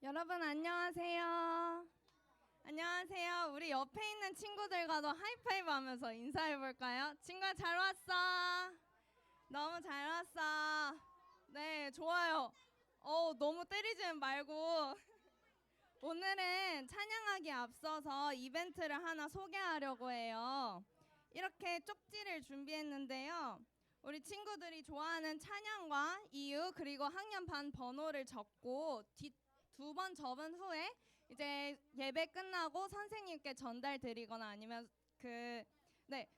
여러분 안녕하세요. 안녕하세요. 우리 옆에 있는 친구들과도 하이파이브 하면서 인사해 볼까요? 친구야 잘 왔어. 너무 잘 왔어. 네, 좋아요. 너무 때리지 말고 오늘은 찬양하기 앞서서 이벤트를 하나 소개하려고 해요. 이렇게 쪽지를 준비했는데요. 우리 친구들이 좋아하는 찬양과 이유 그리고 학년반 번호를 적고 두 번 적은 후에 이제 예배 끝나고 선생님께 전달 드리거나 아니면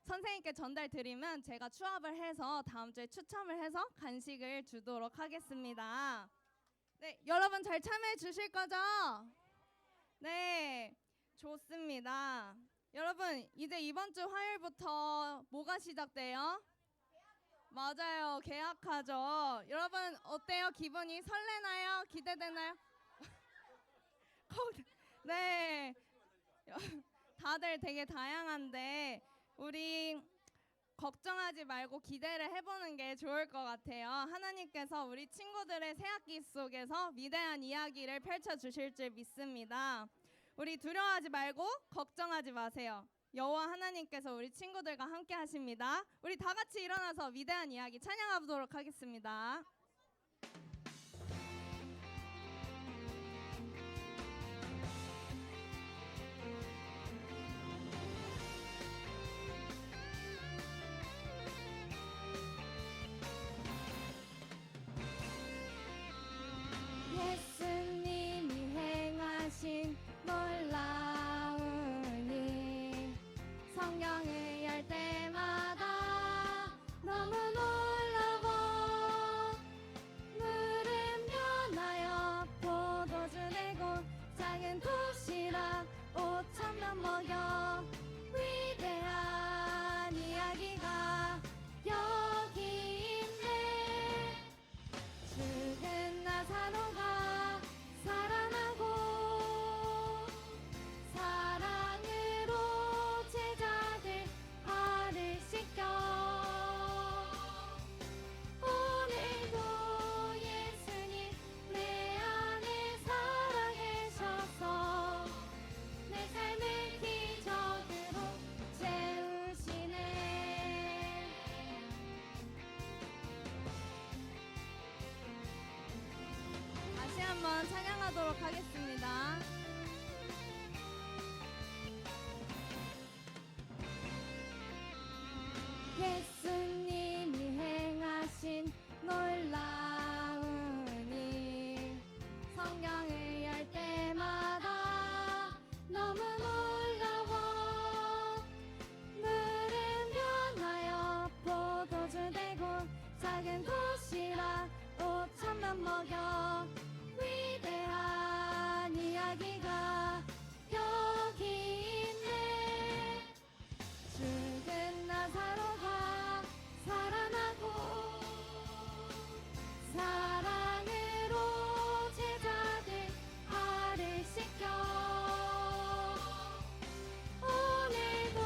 선생님께 전달 드리면 제가 추합을 해서 다음 주에 추첨을 해서 간식을 주도록 하겠습니다. 네, 여러분 잘 참여해 주실 거죠? 네, 좋습니다. 여러분 이제 이번 주 화요일부터 뭐가 시작돼요? 맞아요, 개학하죠. 여러분 어때요? 기분이 설레나요? 기대되나요? 네, 다들 되게 다양한데 우리 걱정하지 말고 기대를 해보는 게 좋을 것 같아요. 하나님께서 우리 친구들의 새학기 속에서 위대한 이야기를 펼쳐주실 줄 믿습니다. 우리 두려워하지 말고 걱정하지 마세요. 여호와 하나님께서 우리 친구들과 함께 하십니다. 우리 다 같이 일어나서 위대한 이야기 찬양하도록 하겠습니다. 예수님이 행하신 놀라운 일 성경을 열 때마다 너무 놀라워 물은 변하여 포도주 내고 작은 도시락 5,000명 먹여 위대한 이야기가 여기 있네 죽은 나사로가 살아나고 사랑으로 제자들 발을 씻겨 오늘도 예수님 내 안에 살아계셔서 내 삶을 기적으로 채우시네 다시 한번 찬양하도록 하겠습니다. 예수님이 행하신 놀라운 일 성경을 열 때마다 너무 놀라워 물은 변하여 포도주 되고 작은 도시락 5,000명 먹여 위대한 이야기가 여기 있네 죽은 나사로가 살아나고 사랑으로 제자들 발을 씻겨 오늘도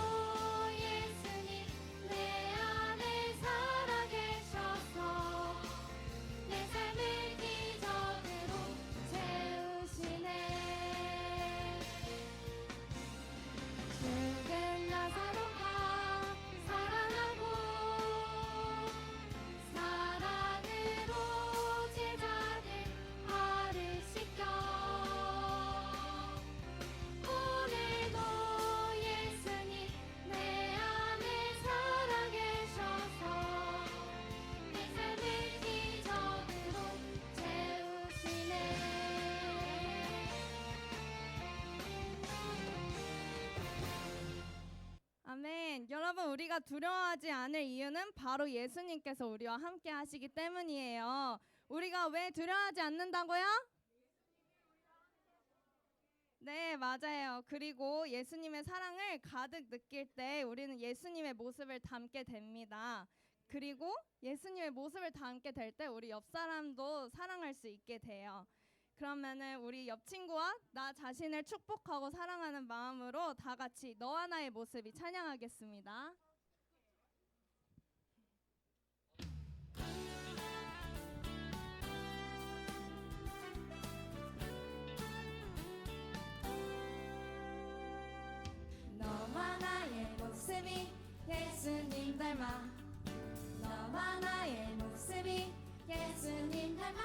예수님 내 안에 살아계셔서 내 삶을 기적으로 채우시네 죽은 나사로가 살아나고 사랑으로 제자들 발을 씻겨 오늘도 예수님 내 안에 살아계셔서 내 삶을 기적으로 채우시네 아멘. 여러분 우리가 두려워하지 않을 이유는 바로 예수님께서 우리와 함께 하시기 때문이에요. 우리가 왜 두려워하지 않는다고요? 네, 맞아요. 그리고 예수님의 사랑을 가득 느낄 때 우리는 예수님의 모습을 담게 됩니다. 그리고 예수님의 모습을 담게 될 때 우리 옆 사람도 사랑할 수 있게 돼요. 그러면은 우리 옆 친구와 나 자신을 축복하고 사랑하는 마음으로 다 같이 너와 나의 모습이 찬양하겠습니다. 모습이 예수님 닮아 너와 나의 모습이 예수님 닮아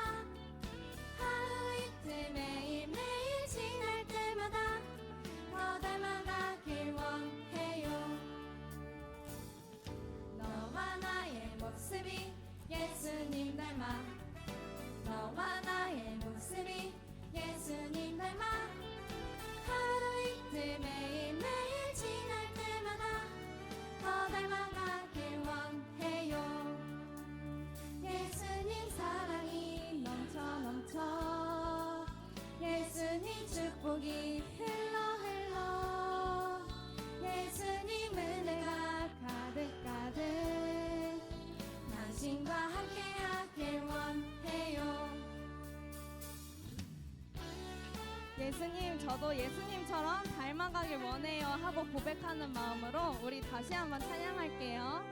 하루 이틀 매일매일 지날 때마다 더 닮아가길 원해요. 너와 나의 모습이 예수님 닮아 너와 나의 모습이 예수님 닮아 하루 이틀 매일매일 지날 때마다 더 닮아가길 원해요. 예수님 사랑이 넘쳐 예수님 축복이 흘러 예수님 은혜가 가득 당신과 함께하길 원해요. 예수님, 저도 예수님처럼 닮아가길 원해요 하고 고백하는 마음으로 우리 다시 한번 찬양할게요.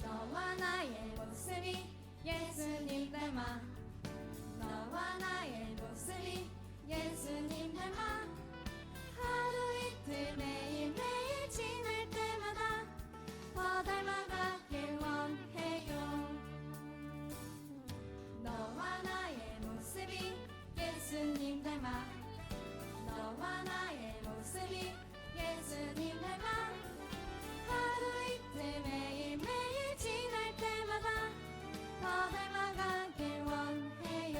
너와 나의 모습이 예수님 닮아 너와 나의 모습이 예수님 닮아 하루 이틀 매일매일 지날 때마다 더 닮아가길 원해요. 너와 나의 모습이 예수님 닮아 너와 나의 모습이 예수님 닮아 하루 이틀 매일매일 지날 때마다 더 닮아가길 원해요.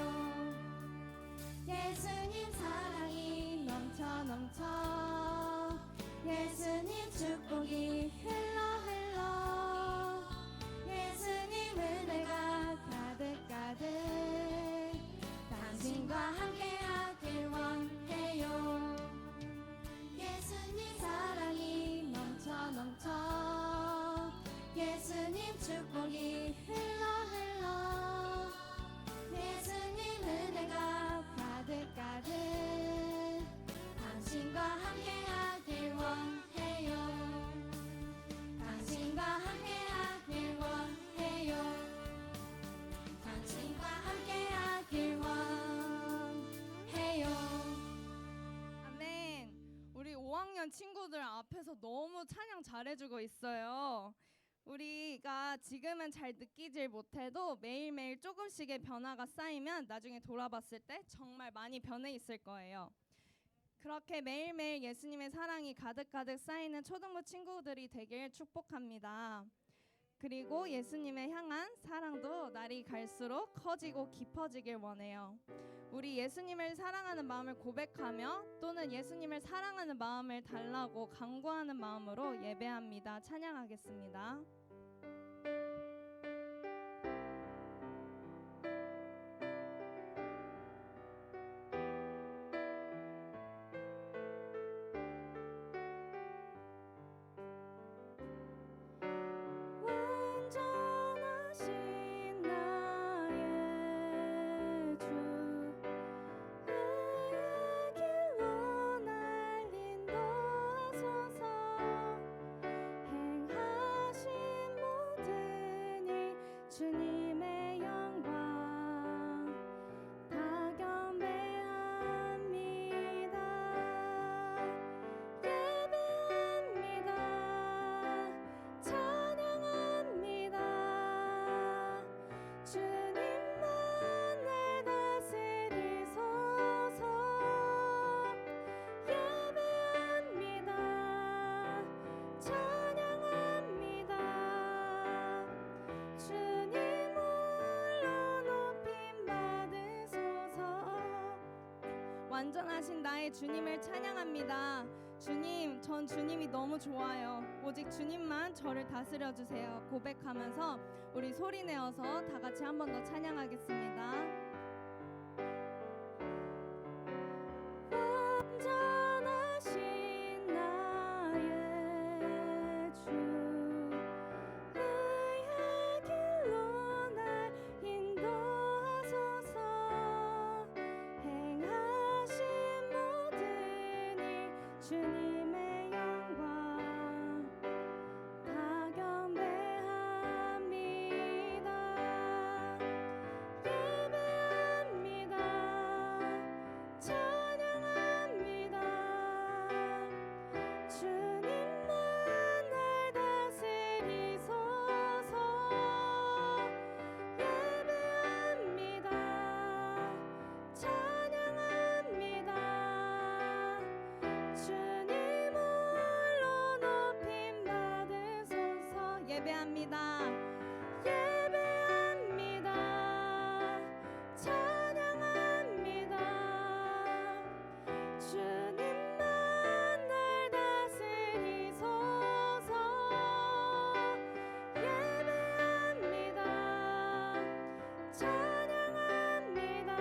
예수님 사랑이 넘쳐 예수님 축복이 흘러 예수님 은혜가 가득 당신과 함께하길 원해요. 예수님 사랑이 넘쳐 예수님 축복이 흘러 예수님 은혜가 가득 당신과 함께하길 원해요. 당신과 함께하길 원해요. 당신과 함께하길 원해요. 아멘. 우리 5학년 친구들 앞에서 너무 찬양 잘해주고 있어요. 우리가 지금은 잘 느끼질 못해도 매일매일 조금씩의 변화가 쌓이면 나중에 돌아봤을 때 정말 많이 변해 있을 거예요. 그렇게 매일매일 예수님의 사랑이 가득 쌓이는 초등부 친구들이 되길 축복합니다. 그리고 예수님을 향한 사랑도 날이 갈수록 커지고 깊어지길 원해요. 우리 예수님을 사랑하는 마음을 고백하며 또는 예수님을 사랑하는 마음을 달라고 간구하는 마음으로 예배합니다. 찬양하겠습니다. 주님의 영광 다 경배합니다. 예배합니다. 찬양합니다. 주님만 날 다스리소서. 예배합니다. 찬양합니다. 주님 완전하신 나의 주님을 찬양합니다. 주님, 전 주님이 너무 좋아요. 오직 주님만 저를 다스려 주세요. 고백하면서 우리 소리 내어서 다 같이 한 번 더 찬양하겠습니다. 완전하신 나의 주 의의 길로 날 인도하소서. 주님의 영광 다 경배합니다. 예배합니다. 예배합니다. 예배합니다. 찬양합니다. 주님만 날 다스리소서. 예배합니다. 찬양합니다.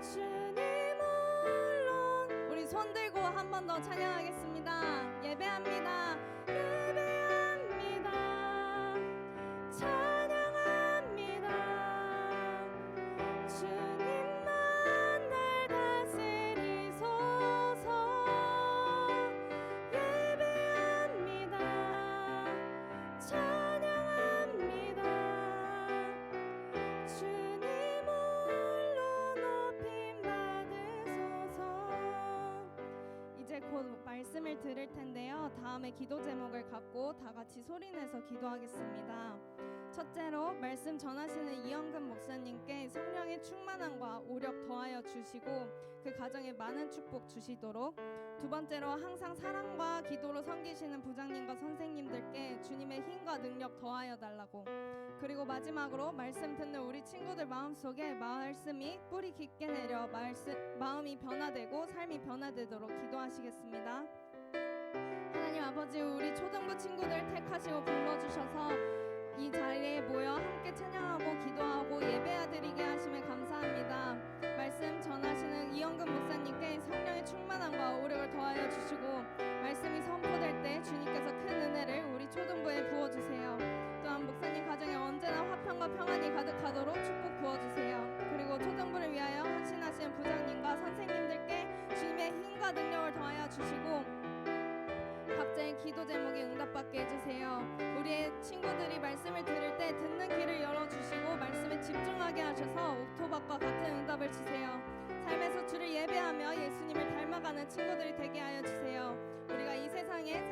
주님 홀로. 우리 손 들고 한 번 더 찬양하겠습니다. 예배합니다. 예배합니다. 찬양합니다. 주님만 날 다스리소서. 예배합니다. 찬양합니다. 주님 홀로 높임 받으소서. 이제 곧 말씀을 들을 텐데요. 다음에 기도 제목을 갖고 다 같이 소리내서 기도하겠습니다. 첫째로 말씀 전하시는 이영근 목사님께 성령의 충만함과 오력 더하여 주시고 그 가정에 많은 축복 주시도록. 두 번째로 항상 사랑과 기도로 섬기시는 부장님과 선생님들께 주님의 힘과 능력 더하여 달라고. 그리고 마지막으로 말씀 듣는 우리 친구들 마음속에 말씀이 뿌리 깊게 내려 마음이 변화되고 삶이 변화되도록 기도하시겠습니다. 하나님 아버지, 우리 초등부 친구들 택하시고 불러주셔서 이 자리에 모여 함께 찬양하고 기도하고 예배드리게 하심에 감사합니다. 말씀 전하시는 이영근 목사님께 성령의 충만함과 오력을 더하여 주시고 말씀이 선포될 때 주님께서 큰 은혜를 우리 초등부에 부어주세요. 또한 목사님 가정에 언제나 화평과 평안이 가득하도록 축복 부어주세요. 그리고 초등부를 위하여 헌신하시는 부장님과 선생님들께 주님의 힘과 능력을 더하여 주시고 각자의 기도 제목에 응답받게 해주세요. 우리의 친구들이 말씀을 들을 때 듣는 귀를 열어주시고 말씀에 집중하게 하셔서 옥토박과 같은 응답을 주세요. 삶에서 주를 예배하며 예수님을 닮아가는 친구들이 되게 하여 주세요. 우리가 이 세상에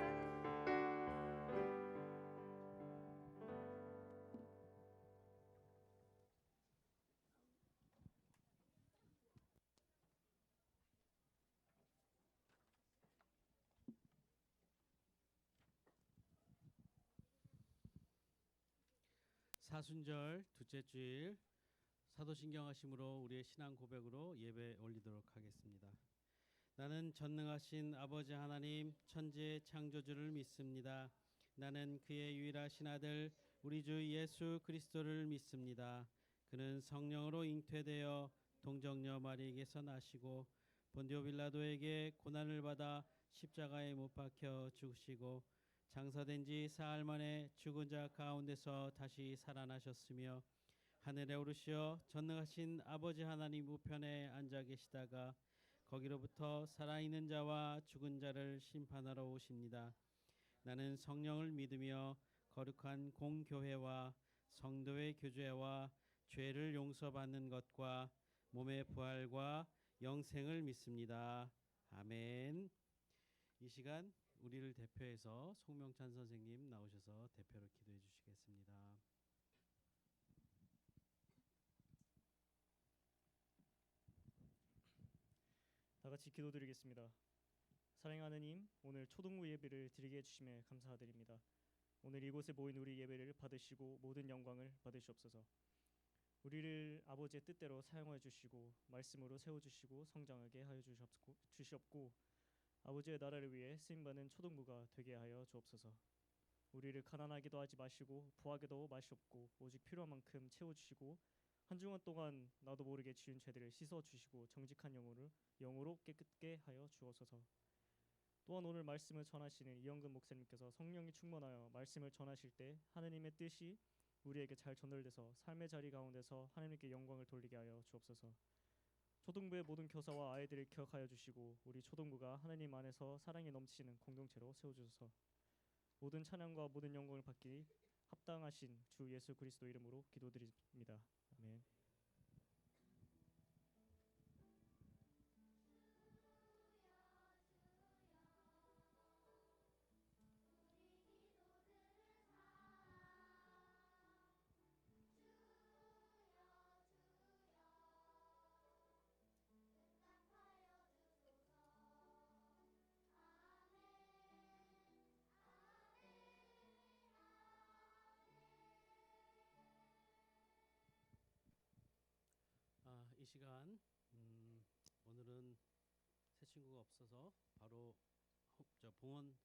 사순절 둘째 주일 사도신경 하심으로 우리의 신앙 고백으로 예배 올리도록 하겠습니다. 나는 전능하신 아버지 하나님 천지의 창조주를 믿습니다. 나는 그의 유일하신 아들 우리 주 예수 그리스도를 믿습니다. 그는 성령으로 잉태되어 동정녀 마리에게서 나시고 본디오 빌라도에게 고난을 받아 십자가에 못 박혀 죽으시고 장사된 지 사흘 만에 죽은 자 가운데서 다시 살아나셨으며 하늘에 오르시어 전능하신 아버지 하나님 우편에 앉아 계시다가 거기로부터 살아있는 자와 죽은 자를 심판하러 오십니다. 나는 성령을 믿으며 거룩한 공교회와 성도의 교제와 죄를 용서받는 것과 몸의 부활과 영생을 믿습니다. 아멘. 이 시간 우리를 대표해서 송명찬 선생님 나오셔서 대표로 기도해 주시겠습니다. 다 같이 기도드리겠습니다. 사랑하는 하나님, 오늘 초등부 예배를 드리게 해주심에 감사드립니다. 오늘 이곳에 모인 우리 예배를 받으시고 모든 영광을 받으시옵소서. 우리를 아버지의 뜻대로 사용하여 주시고 말씀으로 세워주시고 성장하게 하여 주시옵고 아버지의 나라를 위해 쓰임받는 초등부가 되게 하여 주옵소서. 우리를 가난하게도 하지 마시고 부하게도 마시옵고 오직 필요한 만큼 채워주시고 한 주간 동안 나도 모르게 지은 죄들을 씻어주시고 정직한 영으로 깨끗게 하여 주옵소서. 또한 오늘 말씀을 전하시는 이영근 목사님께서 성령이 충만하여 말씀을 전하실 때 하느님의 뜻이 우리에게 잘 전달돼서 삶의 자리 가운데서 하나님께 영광을 돌리게 하여 주옵소서. 초등부의 모든 교사와 아이들을 기억하여 주시고 우리 초등부가 하나님 안에서 사랑이 넘치는 공동체로 세워주소서. 모든 찬양과 모든 영광을 받기 합당하신 주 예수 그리스도 이름으로 기도드립니다. 아멘. 시간 오늘은 새 친구가 없어서 바로 봉헌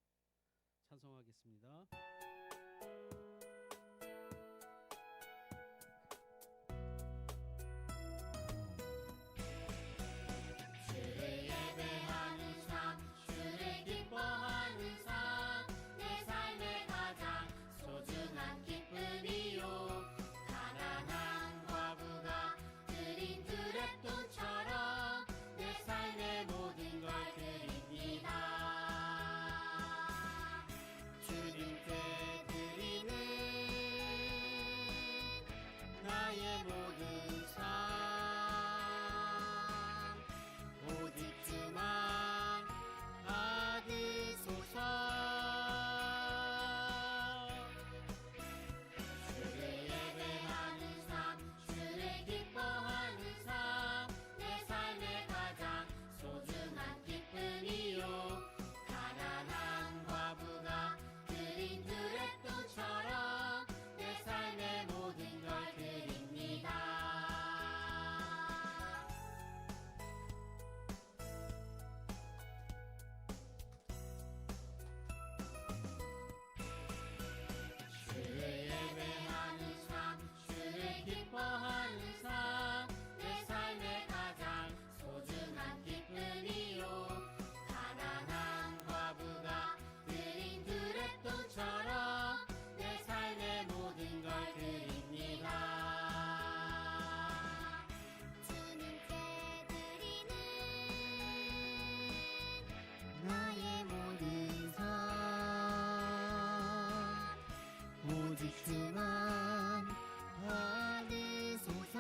찬송하겠습니다. 주를 예배하는 삶, 주를 기뻐하는 삶, 내 삶의 가장 소중한 기쁨이요. 가난한 과부가 드린 드랩돈처럼 내 삶의 모든 걸 드립니다. 주님께 드리는 나의 모든 삶, 오직 주만 받으소서. 주를 예배하는 삶, 주를 기뻐하는 삶, 내 삶의 가장 소중한 기쁨이요. 가난한 과부가 드린 드랩돈처럼 내 삶의 모든 걸 드립니다. 주를 예배하는 삶, 주를 기뻐하는 삶, 내 삶의 가장 소중한 기쁨이요. 가난한 과부가 드린 드랩돈처럼 내 삶의 모든 걸 드립니다. 주님께 드리는 나의 모든 삶, 오직 주만 받으소서.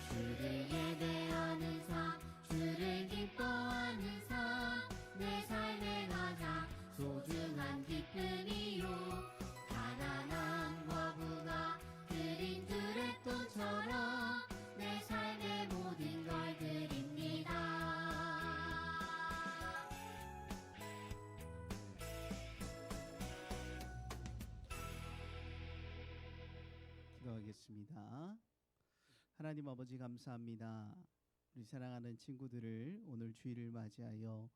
주를 예배하는 삶, 주를 기뻐하는 삶, 내 삶의 가장 소중한 기쁨이요. 가난한 과부가 드린 드랩돈처럼 내 삶의 모든 걸 드립니다. 기도하겠습니다. 하나님 아버지 감사합니다. 우리 사랑하는 친구들을 오늘 주일을 맞이하여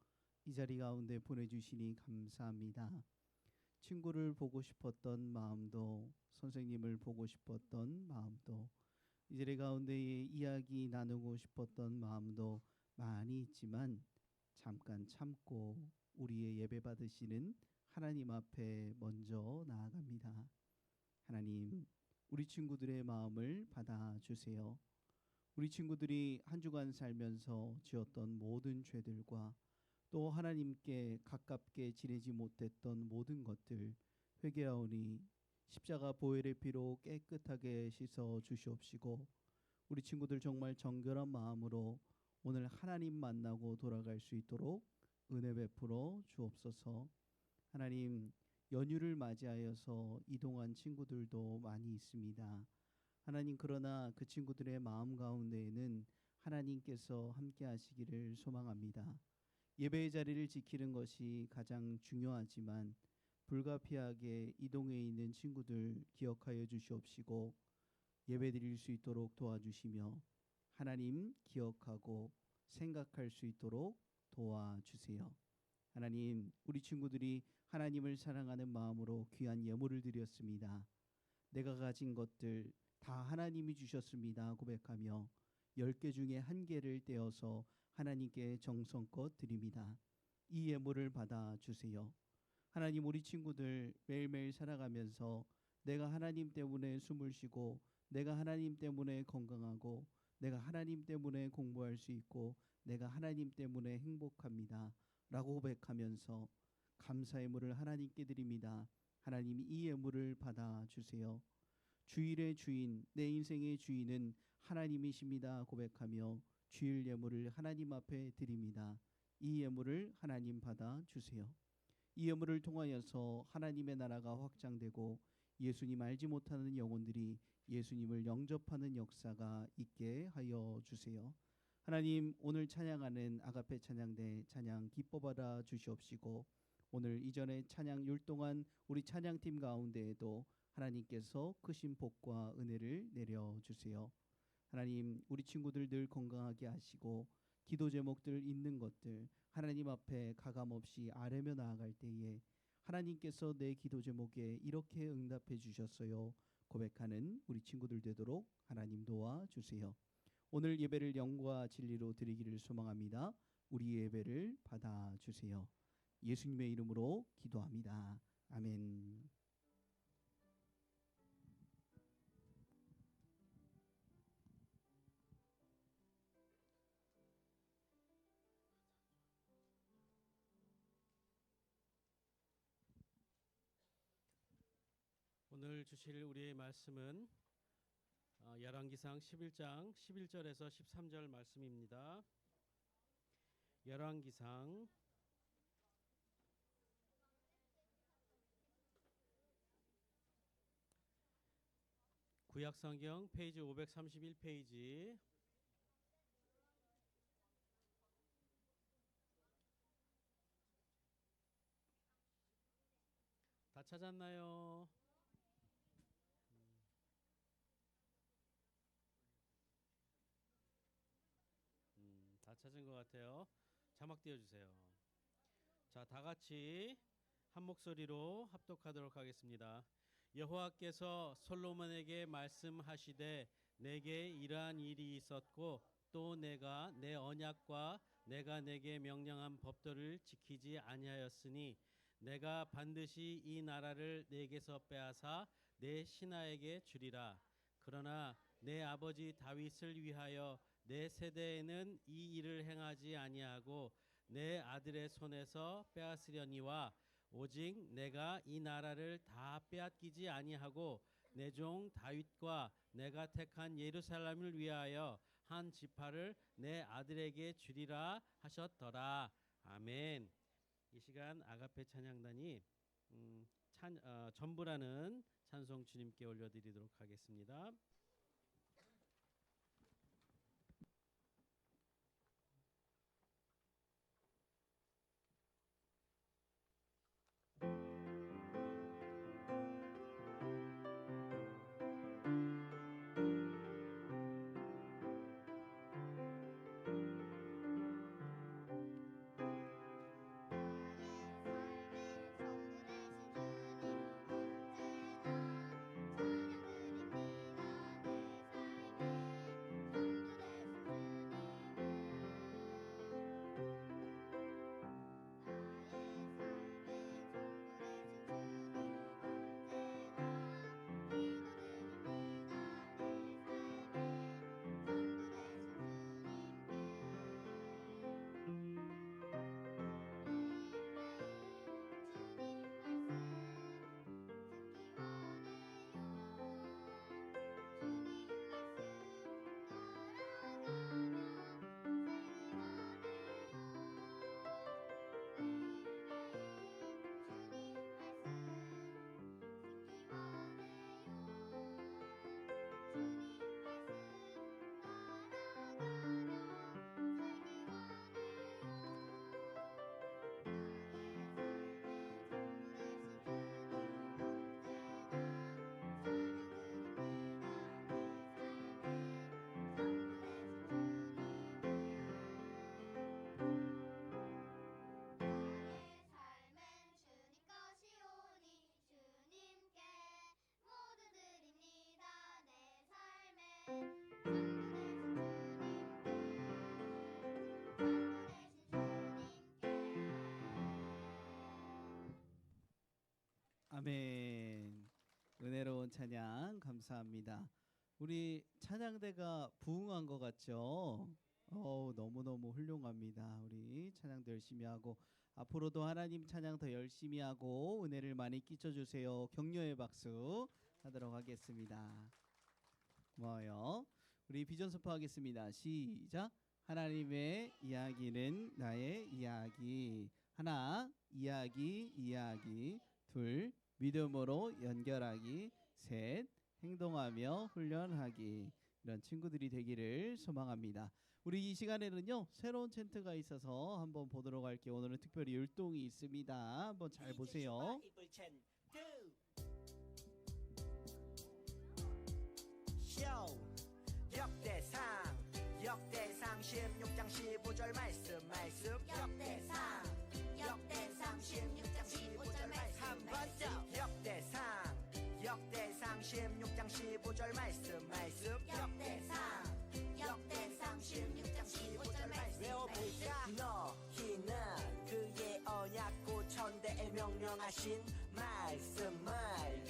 이 자리 가운데 보내주시니 감사합니다. 친구를 보고 싶었던 마음도, 선생님을 보고 싶었던 마음도, 이 자리 가운데 이야기 나누고 싶었던 마음도 많이 있지만 잠깐 참고 우리의 예배 받으시는 하나님 앞에 먼저 나아갑니다. 하나님, 우리 친구들의 마음을 받아주세요. 우리 친구들이 한 주간 살면서 지었던 모든 죄들과 또 하나님께 가깝게 지내지 못했던 모든 것들 회개하오니 십자가 보혈의 피로 깨끗하게 씻어 주시옵시고, 우리 친구들 정말 정결한 마음으로 오늘 하나님 만나고 돌아갈 수 있도록 은혜 베풀어 주옵소서. 하나님, 연휴를 맞이하여서 이동한 친구들도 많이 있습니다. 하나님, 그러나 그 친구들의 마음 가운데에는 하나님께서 함께 하시기를 소망합니다. 예배의 자리를 지키는 것이 가장 중요하지만 불가피하게 이동해 있는 친구들 기억하여 주시옵시고 예배 드릴 수 있도록 도와주시며 하나님 기억하고 생각할 수 있도록 도와주세요. 하나님, 우리 친구들이 하나님을 사랑하는 마음으로 귀한 예물을 드렸습니다. 내가 가진 것들 다 하나님이 주셨습니다 고백하며 10개 중에 1개를 떼어서 하나님께 정성껏 드립니다. 이 예물을 받아주세요. 하나님, 우리 친구들 매일매일 살아가면서 내가 하나님 때문에 숨을 쉬고, 내가 하나님 때문에 건강하고, 내가 하나님 때문에 공부할 수 있고, 내가 하나님 때문에 행복합니다 라고 고백하면서 감사의 예물을 하나님께 드립니다. 하나님이 이 예물을 받아주세요. 주일의 주인, 내 인생의 주인은 하나님이십니다 고백하며 주일 예물을 하나님 앞에 드립니다. 이 예물을 하나님 받아주세요. 이 예물을 통하여서 하나님의 나라가 확장되고 예수님 알지 못하는 영혼들이 예수님을 영접하는 역사가 있게 하여 주세요. 하나님, 오늘 찬양하는 아가페 찬양대 찬양 기뻐 받아 주시옵시고 오늘 이전에 찬양 율동한 우리 찬양팀 가운데에도 하나님께서 크신 복과 은혜를 내려주세요. 하나님, 우리 친구들 늘 건강하게 하시고 기도 제목들 있는 것들 하나님 앞에 가감없이 아뢰며 나아갈 때에 하나님께서 내 기도 제목에 이렇게 응답해 주셨어요 고백하는 우리 친구들 되도록 하나님 도와주세요. 오늘 예배를 영과 진리로 드리기를 소망합니다. 우리 예배를 받아주세요. 예수님의 이름으로 기도합니다. 아멘. 오늘 주실 우리의 말씀은 열왕기상 11장 11절에서 13절 말씀입니다. 열왕기상 구약성경 페이지 531페이지 다 찾았나요? 다 찾은 것 같아요. 자막 띄워주세요. 자, 다 같이 한 목소리로 합독하도록 하겠습니다. 여호와께서 솔로몬에게 말씀하시되 내게 이러한 일이 있었고 또 내가 내 언약과 내가 내게 명령한 법도를 지키지 아니하였으니 내가 반드시 이 나라를 내게서 빼앗아 내 신하에게 주리라. 그러나 내 아버지 다윗을 위하여 내 세대에는 이 일을 행하지 아니하고 내 아들의 손에서 빼앗으려니와 오직 내가 이 나라를 다 빼앗기지 아니하고 내 종 다윗과 내가 택한 예루살렘을 위하여 한 지파를 내 아들에게 주리라 하셨더라. 아멘. 이 시간 아가페 찬양단이 전부라는 찬송 주님께 올려드리도록 하겠습니다. 아멘. 은혜로운 찬양 감사합니다. 우리 찬양대가 부흥한 것 같죠? 너무너무 훌륭합니다. 우리 찬양도 열심히 하고 앞으로도 하나님 찬양 더 열심히 하고 은혜를 많이 끼쳐주세요. 격려의 박수 하도록 하겠습니다. 고마워요. 우리 비전 선포하겠습니다. 시작. 하나님의 이야기는 나의 이야기. 하나, 이야기. 둘, 믿음으로 연결하기. 셋, 행동하며 훈련하기. 이런 친구들이 되기를 소망합니다. 우리 이 시간에는요 새로운 챈트가 있어서 한번 보도록 할게요. 오늘은 특별히 율동이 있습니다. 한번 잘 보세요. 쇼 역대상 16장 15절 말씀 역대상 16장 15절 말씀 한 번 더 역대상 16장 15절 말씀 역대상 16장 15절 말씀 외워볼까 너희는 그의 언약 고천대에 명령하신 말씀을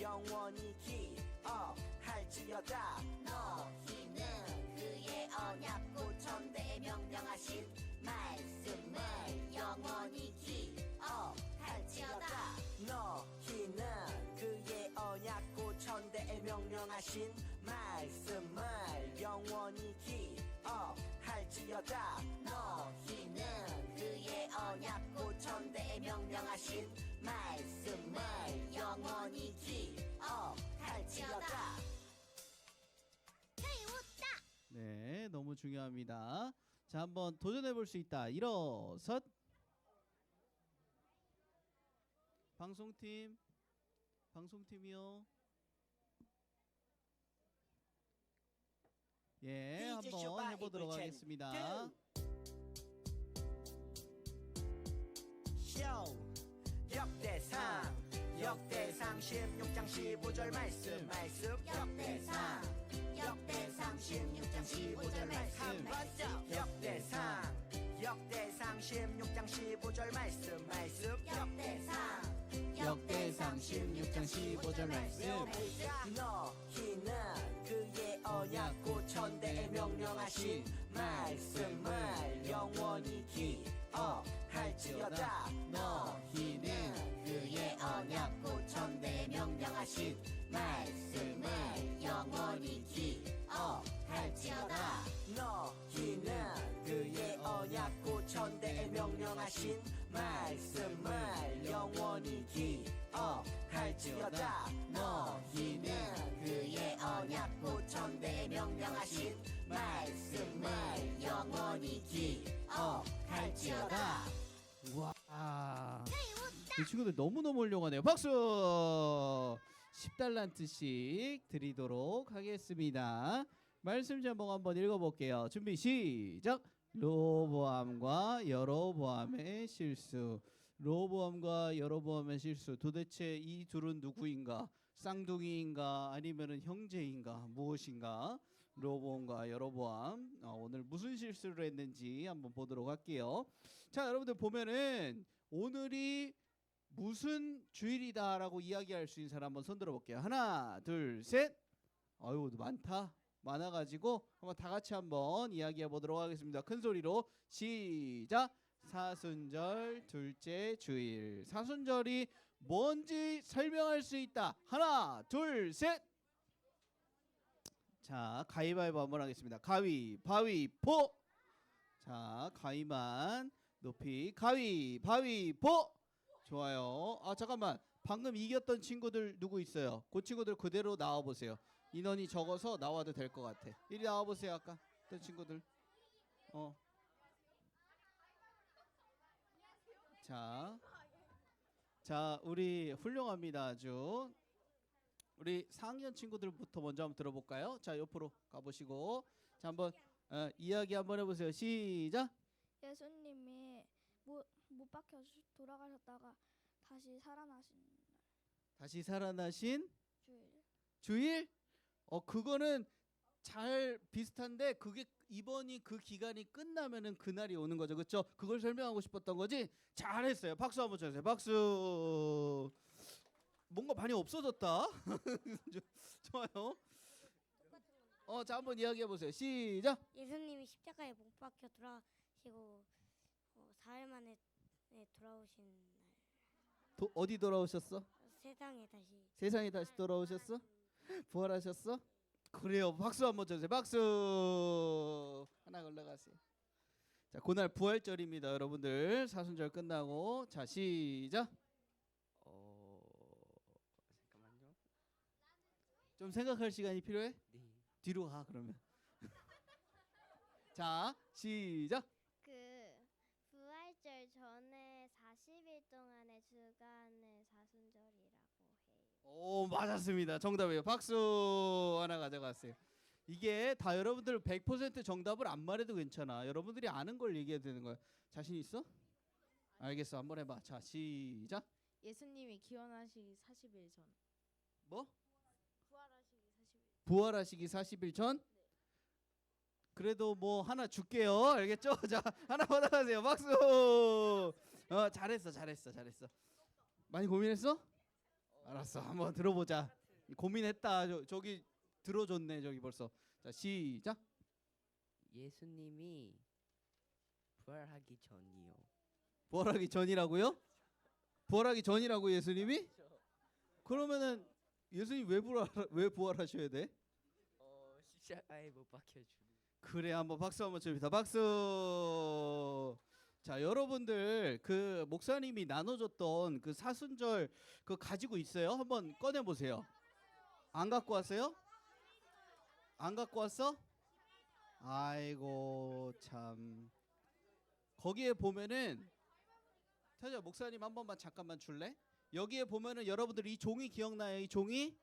영원히 기억할지어다 너희는 그의 언약 고천대에 명령하신 말씀을 영원히 기억할지어다 너희는 그의 언약 고천대에 명령하신 말씀을 영원히 기억할지어다 너희는 그의 언약 고천대에 명령하신 말씀을 영원히 기억할지어다 네, 너무 중요합니다. 자, 한번 도전해 볼 수 있다. 일어섰. 방송팀이요. 예, 퀴즈 한번 쇼바 해보도록 이불 하겠습니다. 쇼 역대상 16장 15절 말씀 역대상 16장 15절 말씀 한 번 더 역대상 16장 15절 말씀 역대상 16장 15절 말씀. 외워볼까 너희는 그의 언약 고천대에 명령하신 말씀을 영원히 기억할지어다 너희는 그의 언약 고천대에 명령하신 말씀을 영원히 기억할지어다 너희는 그의 언약 고천대에 명령하신 말씀을 영원히 기억할지어다 너희는 그의 언약 고천대에 명령하신 말씀을 영원히 기억할지어다 와, 이 친구들 너무너무 훌륭하네요. 박수! 10달란트씩 드리도록 하겠습니다. 말씀 제목 한번 읽어볼게요. 준비 시작. 로보암과 여로보암의 실수. 로보암과 여로보암의 실수. 도대체 이 둘은 누구인가? 쌍둥이인가? 아니면은 형제인가? 무엇인가? 로보암과 여로보암. 오늘 무슨 실수를 했는지 한번 보도록 할게요. 자, 여러분들 보면은 오늘이 무슨 주일이다라고 이야기할 수 있는 사람 한번 손 들어볼게요. 하나, 둘, 셋. 아유, 많아가지고 한번 다 같이 한번 이야기해 보도록 하겠습니다. 큰 소리로 시작. 사순절 둘째 주일. 사순절이 뭔지 설명할 수 있다. 하나, 둘, 셋. 자, 가위바위보 한번 하겠습니다. 가위바위보. 자, 가위만 높이 가위바위보. 좋아요. 아, 잠깐만. 방금 이겼던 친구들 누구 있어요? 그 친구들 그대로 나와 보세요. 인원이 적어서 나와도 될 것 같아. 이리 나와 보세요. 아까 어떤 친구들. 자, 우리 훌륭합니다. 아주. 우리 4학년 친구들부터 먼저 한번 들어볼까요? 자, 옆으로 가보시고, 자, 한번 이야기 한번 해보세요. 시작. 예수님이 못 박혀 돌아가셨다가 다시 살아나신 주일? 그거는 잘 비슷한데 그게 이번이 그 기간이 끝나면은 그날이 오는 거죠. 그렇죠? 그걸 설명하고 싶었던 거지. 잘했어요. 박수 한번 쳐주세요. 박수. 뭔가 많이 없어졌다. 좋아요. 자, 한번 이야기해 보세요. 시작. 예수님이 십자가에 못 박혀 돌아가시고 4일 만에 돌아오신 날 어디 돌아오셨어? 세상에 다시 돌아오셨어? 부활하셨어? 그래요. 박수 한번 쳐주세요. 박수. 하나 올라가세요. 자, 그날 부활절입니다, 여러분들. 사순절 끝나고. 자, 시작. 잠깐만요. 좀 생각할 시간이 필요해? 네. 뒤로 가 그러면. 자, 시작. 부활절 전에 40일 동안의 주간을 사순절이라고 해요. 오, 맞았습니다. 정답이에요. 박수 하나 가져갔어요. 이게 다 여러분들 100% 정답을 안 말해도 괜찮아. 여러분들이 아는 걸 얘기해야 되는 거야. 자신 있어? 알겠어. 한번 해봐. 자, 시작. 예수님이 기원하시기 40일 전. 뭐? 부활하시기 40일. 부활하시기 40일 전? 그래도 뭐 하나 줄게요. 알겠죠? 자, 하나 받아가세요. 박수. 잘했어. 많이 고민했어? 알았어. 한번 들어보자. 고민했다. 저기 들어줬네. 저기 벌써. 자, 시작. 예수님이 부활하기 전이요. 부활하기 전이라고요? 부활하기 전이라고 예수님이? 그러면은 예수님 왜 부활하셔야 돼? 십자가에 못 박혀주는. 그래, 한번 박수 한번 칩니다. 박수. 자, 여러분들 그 목사님이 나눠줬던 그 사순절 그 가지고 있어요? 한번 꺼내 보세요. 안 갖고 왔어요? 안 갖고 왔어? 아이고 참. 거기에 보면은 태자 목사님 한 번만 잠깐만 줄래? 여기에 보면은 여러분들 이 종이 기억나요? 이 종이?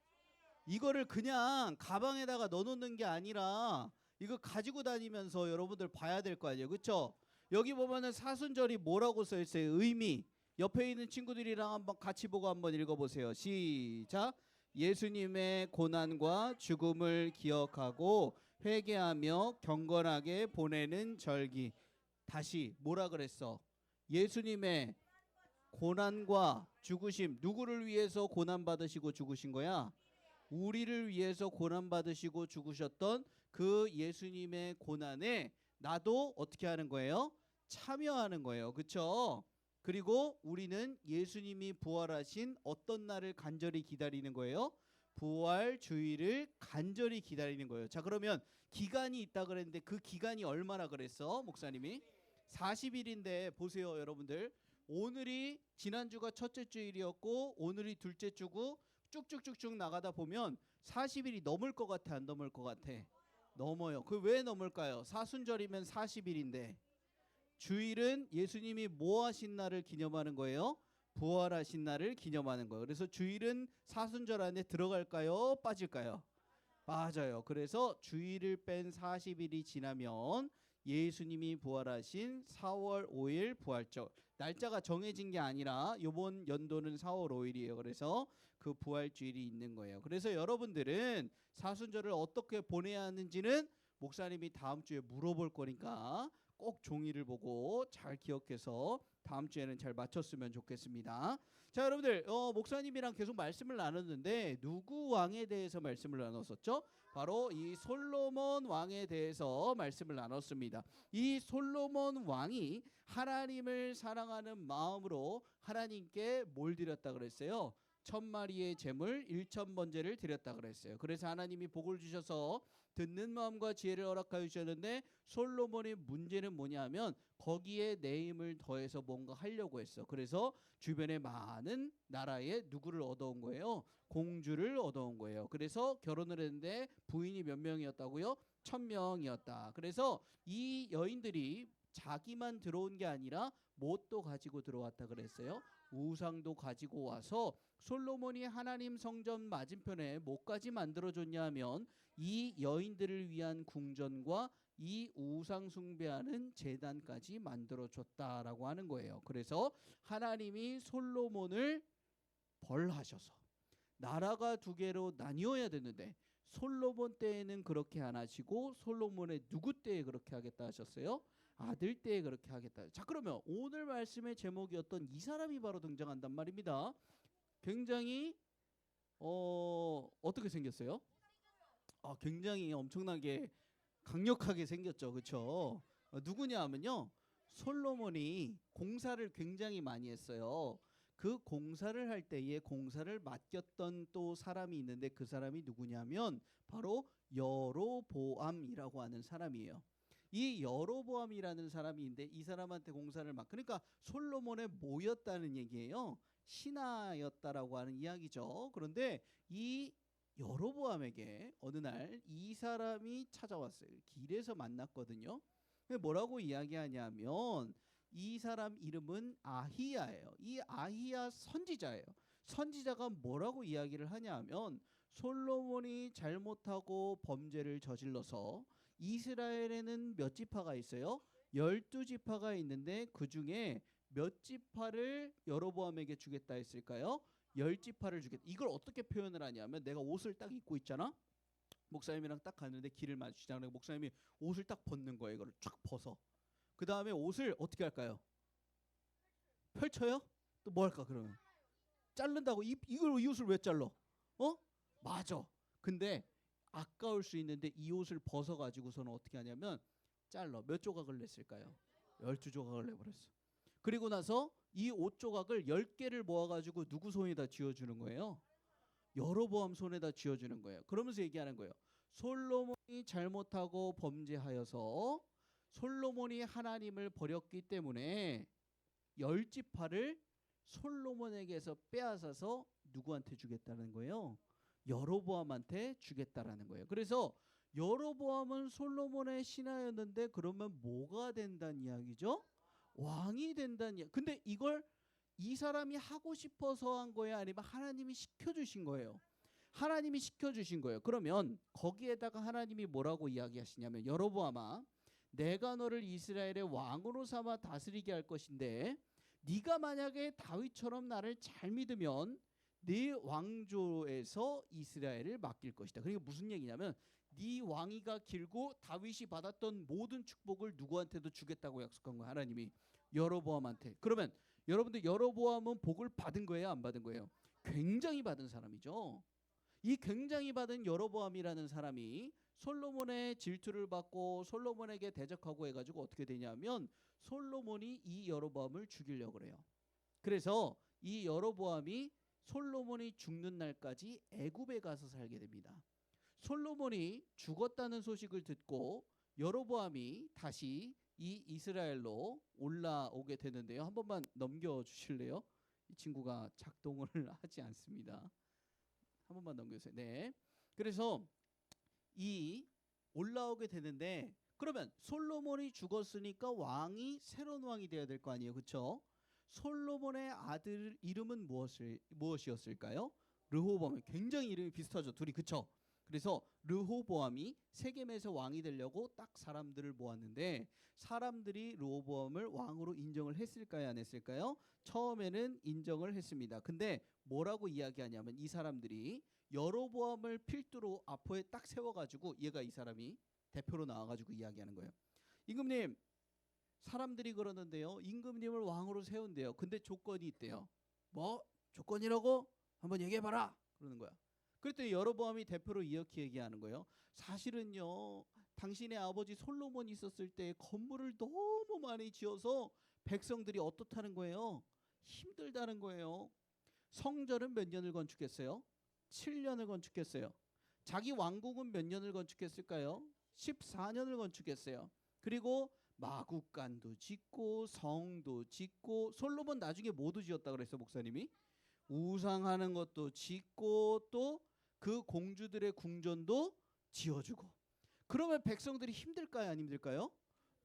이거를 그냥 가방에다가 넣어놓는 게 아니라 이거 가지고 다니면서 여러분들 봐야 될 거 아니에요, 그렇죠? 여기 보면은 사순절이 뭐라고 써 있어요? 의미. 옆에 있는 친구들이랑 한번 같이 보고 한번 읽어보세요. 시작. 예수님의 고난과 죽음을 기억하고 회개하며 경건하게 보내는 절기. 다시 뭐라 그랬어? 예수님의 고난과 죽으심. 누구를 위해서 고난 받으시고 죽으신 거야? 우리를 위해서 고난 받으시고 죽으셨던 그 예수님의 고난에 나도 어떻게 하는 거예요? 참여하는 거예요. 그렇죠? 그리고 우리는 예수님이 부활하신 어떤 날을 간절히 기다리는 거예요? 부활 주일을 간절히 기다리는 거예요. 자, 그러면 기간이 있다 그랬는데 그 기간이 얼마나 그랬어? 목사님이 40일인데 보세요, 여러분들. 오늘이 지난주가 첫째 주일이었고 오늘이 둘째 주고 쭉쭉쭉쭉 나가다 보면 40일이 넘을 것 같아, 안 넘을 것 같아? 넘어요. 그 왜 넘을까요? 사순절이면 40일인데 주일은 예수님이 뭐 하신 날을 기념하는 거예요? 부활하신 날을 기념하는 거예요. 그래서 주일은 사순절 안에 들어갈까요? 빠질까요? 빠져요. 그래서 주일을 뺀 40일이 지나면 예수님이 부활하신 4월 5일 부활절. 날짜가 정해진 게 아니라 이번 연도는 4월 5일이에요. 그래서 그 부활주일이 있는 거예요. 그래서 여러분들은 사순절을 어떻게 보내야 하는지는 목사님이 다음 주에 물어볼 거니까 꼭 종이를 보고 잘 기억해서 다음 주에는 잘 맞췄으면 좋겠습니다. 자, 여러분들 목사님이랑 계속 말씀을 나눴는데 누구 왕에 대해서 말씀을 나눴었죠? 바로 이 솔로몬 왕에 대해서 말씀을 나눴습니다. 이 솔로몬 왕이 하나님을 사랑하는 마음으로 하나님께 뭘 드렸다 그랬어요? 1000마리의 제물 1000번제를 드렸다 그랬어요. 그래서 하나님이 복을 주셔서 듣는 마음과 지혜를 허락하여 주셨는데 솔로몬의 문제는 뭐냐면 거기에 내 힘을 더해서 뭔가 하려고 했어. 그래서 주변에 많은 나라에 누구를 얻어온 거예요? 공주를 얻어온 거예요. 그래서 결혼을 했는데 부인이 몇 명이었다고요? 1000명이었다. 그래서 이 여인들이 자기만 들어온 게 아니라 뭣도 가지고 들어왔다 그랬어요? 우상도 가지고 와서 솔로몬이 하나님 성전 맞은편에 뭐까지 만들어줬냐 하면 이 여인들을 위한 궁전과 이 우상 숭배하는 제단까지 만들어줬다라고 하는 거예요. 그래서 하나님이 솔로몬을 벌하셔서 나라가 두 개로 나뉘어야 되는데 솔로몬 때에는 그렇게 안 하시고 솔로몬의 누구 때에 그렇게 하겠다 하셨어요? 아들 때에 그렇게 하겠다. 자, 그러면 오늘 말씀의 제목이었던 이 사람이 바로 등장한단 말입니다. 굉장히 어떻게 생겼어요? 굉장히 엄청나게 강력하게 생겼죠. 그렇죠? 누구냐 하면요. 솔로몬이 공사를 굉장히 많이 했어요. 그 공사를 할 때에 공사를 맡겼던 또 사람이 있는데 그 사람이 누구냐면 바로 여로보암이라고 하는 사람이에요. 이 여로보암이라는 사람이 있는데 이 사람한테 공사를 그러니까 솔로몬에 모였다는 얘기예요. 신하였다라고 하는 이야기죠. 그런데 이 여로보암에게 어느 날 이 사람이 찾아왔어요. 길에서 만났거든요. 뭐라고 이야기하냐면 이 사람 이름은 아히야예요. 이 아히야 선지자예요. 선지자가 뭐라고 이야기를 하냐면 솔로몬이 잘못하고 범죄를 저질러서 이스라엘에는 몇 지파가 있어요? 12지파가 있는데 그 중에 몇 지파를 여로보암에게 주겠다 했을까요? 10지파를 주겠다. 이걸 어떻게 표현을 하냐면 내가 옷을 딱 입고 있잖아. 목사님이랑 딱 갔는데 길을 마주치잖아요. 목사님이 옷을 딱 벗는 거예요. 이거를 쫙 벗어. 그 다음에 옷을 어떻게 할까요? 펼쳐요? 또 뭐 할까 그러면? 자른다고. 이 옷을 왜 잘라? 맞아. 근데 아까울 수 있는데 이 옷을 벗어가지고서는 어떻게 하냐면 잘라. 몇 조각을 냈을까요? 12조각을 내버렸어. 그리고 나서 이 옷 조각을 10개를 모아가지고 누구 손에다 쥐어주는 거예요? 여로보암 손에다 쥐어주는 거예요. 그러면서 얘기하는 거예요. 솔로몬이 잘못하고 범죄하여서 솔로몬이 하나님을 버렸기 때문에 10지파를 솔로몬에게서 빼앗아서 누구한테 주겠다는 거예요? 여로보암한테 주겠다라는 거예요. 그래서 여로보암은 솔로몬의 신하였는데 그러면 뭐가 된다는 이야기죠? 왕이 된다는 이야기. 근데 이걸 이 사람이 하고 싶어서 한 거예요? 아니면 하나님이 시켜주신 거예요? 하나님이 시켜주신 거예요. 그러면 거기에다가 하나님이 뭐라고 이야기하시냐면 여로보암아 내가 너를 이스라엘의 왕으로 삼아 다스리게 할 것인데 네가 만약에 다윗처럼 나를 잘 믿으면 네 왕조에서 이스라엘을 맡길 것이다. 그러니까 무슨 얘기냐면 네 왕위가 길고 다윗이 받았던 모든 축복을 누구한테도 주겠다고 약속한 거야. 하나님이 여로보암한테. 그러면 여러분들 여로보암은 복을 받은 거예요? 안 받은 거예요? 굉장히 받은 사람이죠. 이 굉장히 받은 여로보암이라는 사람이 솔로몬의 질투를 받고 솔로몬에게 대적하고 해가지고 어떻게 되냐면 솔로몬이 이 여로보암을 죽이려고 그래요. 그래서 이 여로보암이 솔로몬이 죽는 날까지 애굽에 가서 살게 됩니다. 솔로몬이 죽었다는 소식을 듣고 여로보암이 다시 이 이스라엘로 올라오게 되는데요. 한 번만 넘겨주실래요? 이 친구가 작동을 하지 않습니다. 한 번만 넘겨주세요. 네. 그래서 이 올라오게 되는데 그러면 솔로몬이 죽었으니까 왕이 새로운 왕이 되어야 될 거 아니에요. 그렇죠? 솔로몬의 아들 이름은 무엇이었을까요? 르호보암. 굉장히 이름이 비슷하죠. 둘이. 그렇죠? 그래서 르호보암이 세겜에서 왕이 되려고 딱 사람들을 모았는데 사람들이 르호보암을 왕으로 인정을 했을까요? 안 했을까요? 처음에는 인정을 했습니다. 근데 뭐라고 이야기하냐면 이 사람들이 여로보암을 필두로 앞에 딱 세워가지고 얘가 이 사람이 대표로 나와가지고 이야기하는 거예요. 임금님 사람들이 그러는데요. 임금님을 왕으로 세운대요. 근데 조건이 있대요. 뭐 조건이라고? 한번 얘기해봐라. 그러는 거야. 그랬더니 여로보암이 대표로 이렇게 얘기하는 거예요. 사실은요. 당신의 아버지 솔로몬이 있었을 때 건물을 너무 많이 지어서 백성들이 어떻다는 거예요? 힘들다는 거예요. 성전은 몇 년을 건축했어요? 7년을 건축했어요. 자기 왕국은 몇 년을 건축했을까요? 14년을 건축했어요. 그리고 마국간도 짓고 성도 짓고 솔로몬 나중에 뭐도 지었다 그랬어요 목사님이? 우상하는 것도 짓고 또 그 공주들의 궁전도 지어주고. 그러면 백성들이 힘들까요? 안 힘들까요?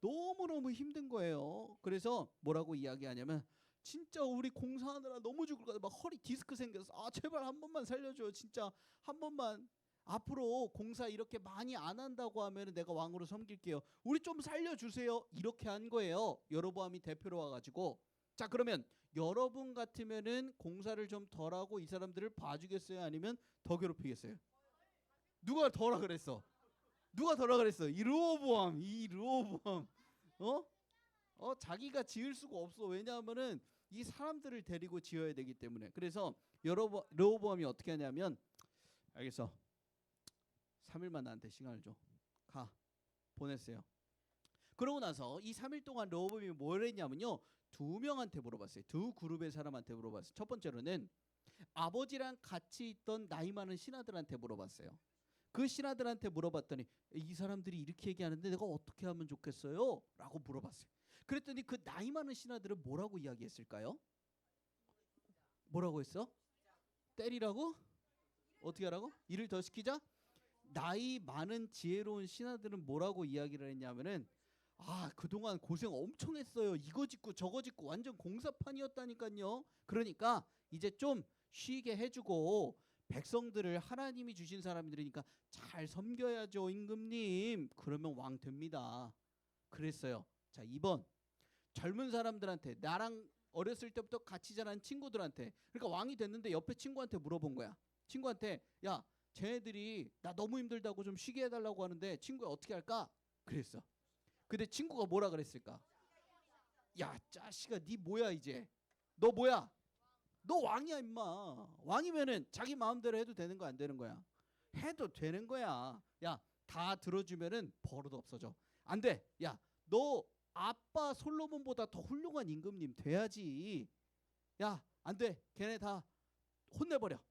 너무너무 힘든 거예요. 그래서 뭐라고 이야기하냐면 진짜 우리 공사하느라 너무 죽을 것 같아. 막 허리 디스크 생겨서 아 제발 한 번만 살려줘. 진짜 한 번만. 앞으로 공사 이렇게 많이 안 한다고 하면 내가 왕으로 섬길게요. 우리 좀 살려주세요. 이렇게 한 거예요. 여로보암이 대표로 와가지고. 자 그러면 여러분 같으면은 공사를 좀 덜하고 이 사람들을 봐주겠어요? 아니면 더 괴롭히겠어요? 누가 덜하 그랬어? 누가 덜하 그랬어? 이 르호보암. 자기가 지을 수가 없어. 왜냐하면은 이 사람들을 데리고 지어야 되기 때문에. 그래서 르호보암이 어떻게 하냐면 알겠어. 3일만 나한테 시간을 줘. 가. 보냈어요. 그러고 나서 이 3일 동안 르호보암이 뭘 했냐면요. 2명한테 물어봤어요. 두 그룹의 사람한테 물어봤어요. 첫 번째로는 아버지랑 같이 있던 나이 많은 신하들한테 물어봤어요. 그 신하들한테 물어봤더니 이 사람들이 이렇게 얘기하는데 내가 어떻게 하면 좋겠어요? 라고 물어봤어요. 그랬더니 그 나이 많은 신하들은 뭐라고 이야기했을까요? 뭐라고 했어? 때리라고? 어떻게 하라고? 일을 더 시키자? 나이 많은 지혜로운 신하들은 뭐라고 이야기를 했냐면은 그동안 고생 엄청 했어요. 이거 짓고 저거 짓고 완전 공사판이었다니까요. 그러니까 이제 좀 쉬게 해주고 백성들을 하나님이 주신 사람들이니까 잘 섬겨야죠, 임금님. 그러면 왕 됩니다. 그랬어요. 자, 2번. 젊은 사람들한테, 나랑 어렸을 때부터 같이 자란 친구들한테, 그러니까 왕이 됐는데 옆에 친구한테 물어본 거야. 친구한테, 야, 쟤네들이 나 너무 힘들다고 좀 쉬게 해달라고 하는데 친구야 어떻게 할까? 그랬어. 근데 친구가 뭐라 그랬을까? 야, 자식아, 니 뭐야 이제? 너 뭐야? 너 왕이야 임마. 왕이면은 자기 마음대로 해도 되는 거 안 되는 거야? 해도 되는 거야. 야, 다 들어주면은 버릇 없어져. 안 돼. 야, 너 아빠 솔로몬보다 더 훌륭한 임금님 돼야지. 야, 안 돼. 걔네 다 혼내버려.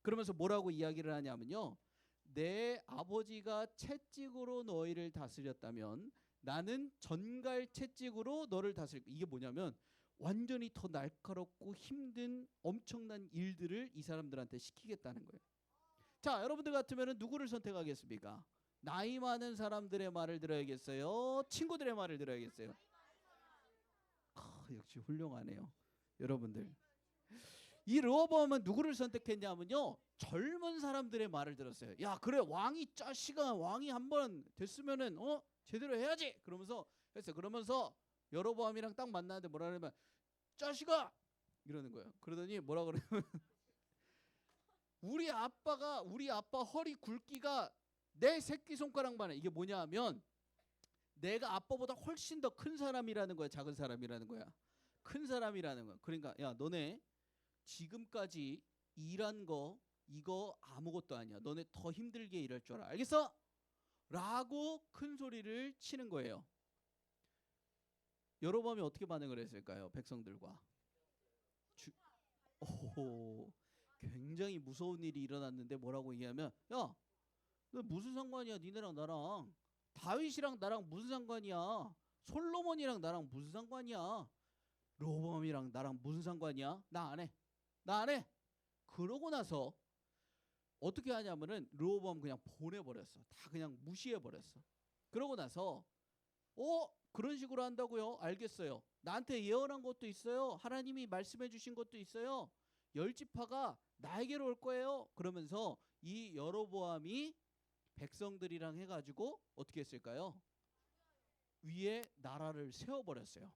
그러면서 뭐라고 이야기를 하냐면요. 내 아버지가 채찍으로 너희를 다스렸다면 나는 전갈 채찍으로 너를 다스릴. 이게 뭐냐면 완전히 더 날카롭고 힘든 엄청난 일들을 이 사람들한테 시키겠다는 거예요. 자, 여러분들 같으면 누구를 선택하겠습니까? 나이 많은 사람들의 말을 들어야겠어요? 친구들의 말을 들어야겠어요? 역시 훌륭하네요. 여러분들. 이 르호보암은 누구를 선택했냐면요. 젊은 사람들의 말을 들었어요. 야, 그래, 왕이 자식아, 왕이 한번 됐으면은 제대로 해야지. 그러면서 했어요. 그러면서 여로보암이랑 딱 만나는데 뭐라 그러면 자식아 이러는 거예요. 그러더니 뭐라 그러면 우리 아빠 허리 굵기가 내 새끼 손가락만 해. 이게 뭐냐 하면 내가 아빠보다 훨씬 더 큰 사람이라는 거야, 작은 사람이라는 거야? 큰 사람이라는 거야. 그러니까 야, 너네 지금까지 일한 거 이거 아무것도 아니야. 너네 더 힘들게 일할 줄 알아. 알겠어? 라고 큰 소리를 치는 거예요. 여로보암이 어떻게 반응을 했을까요? 백성들과. 굉장히 무서운 일이 일어났는데 뭐라고 얘기하면 야, 너 무슨 상관이야? 니네랑 나랑. 다윗이랑 나랑 무슨 상관이야? 솔로몬이랑 나랑 무슨 상관이야? 르호보암이랑 나랑 무슨 상관이야? 나 안 해. 나 안 해. 그러고 나서 어떻게 하냐면은 르호보암 그냥 보내버렸어. 다 그냥 무시해버렸어. 그러고 나서 그런 식으로 한다고요? 알겠어요. 나한테 예언한 것도 있어요. 하나님이 말씀해 주신 것도 있어요. 10지파가 나에게로 올 거예요. 그러면서 이 여로보암이 백성들이랑 해가지고 어떻게 했을까요? 위에 나라를 세워버렸어요.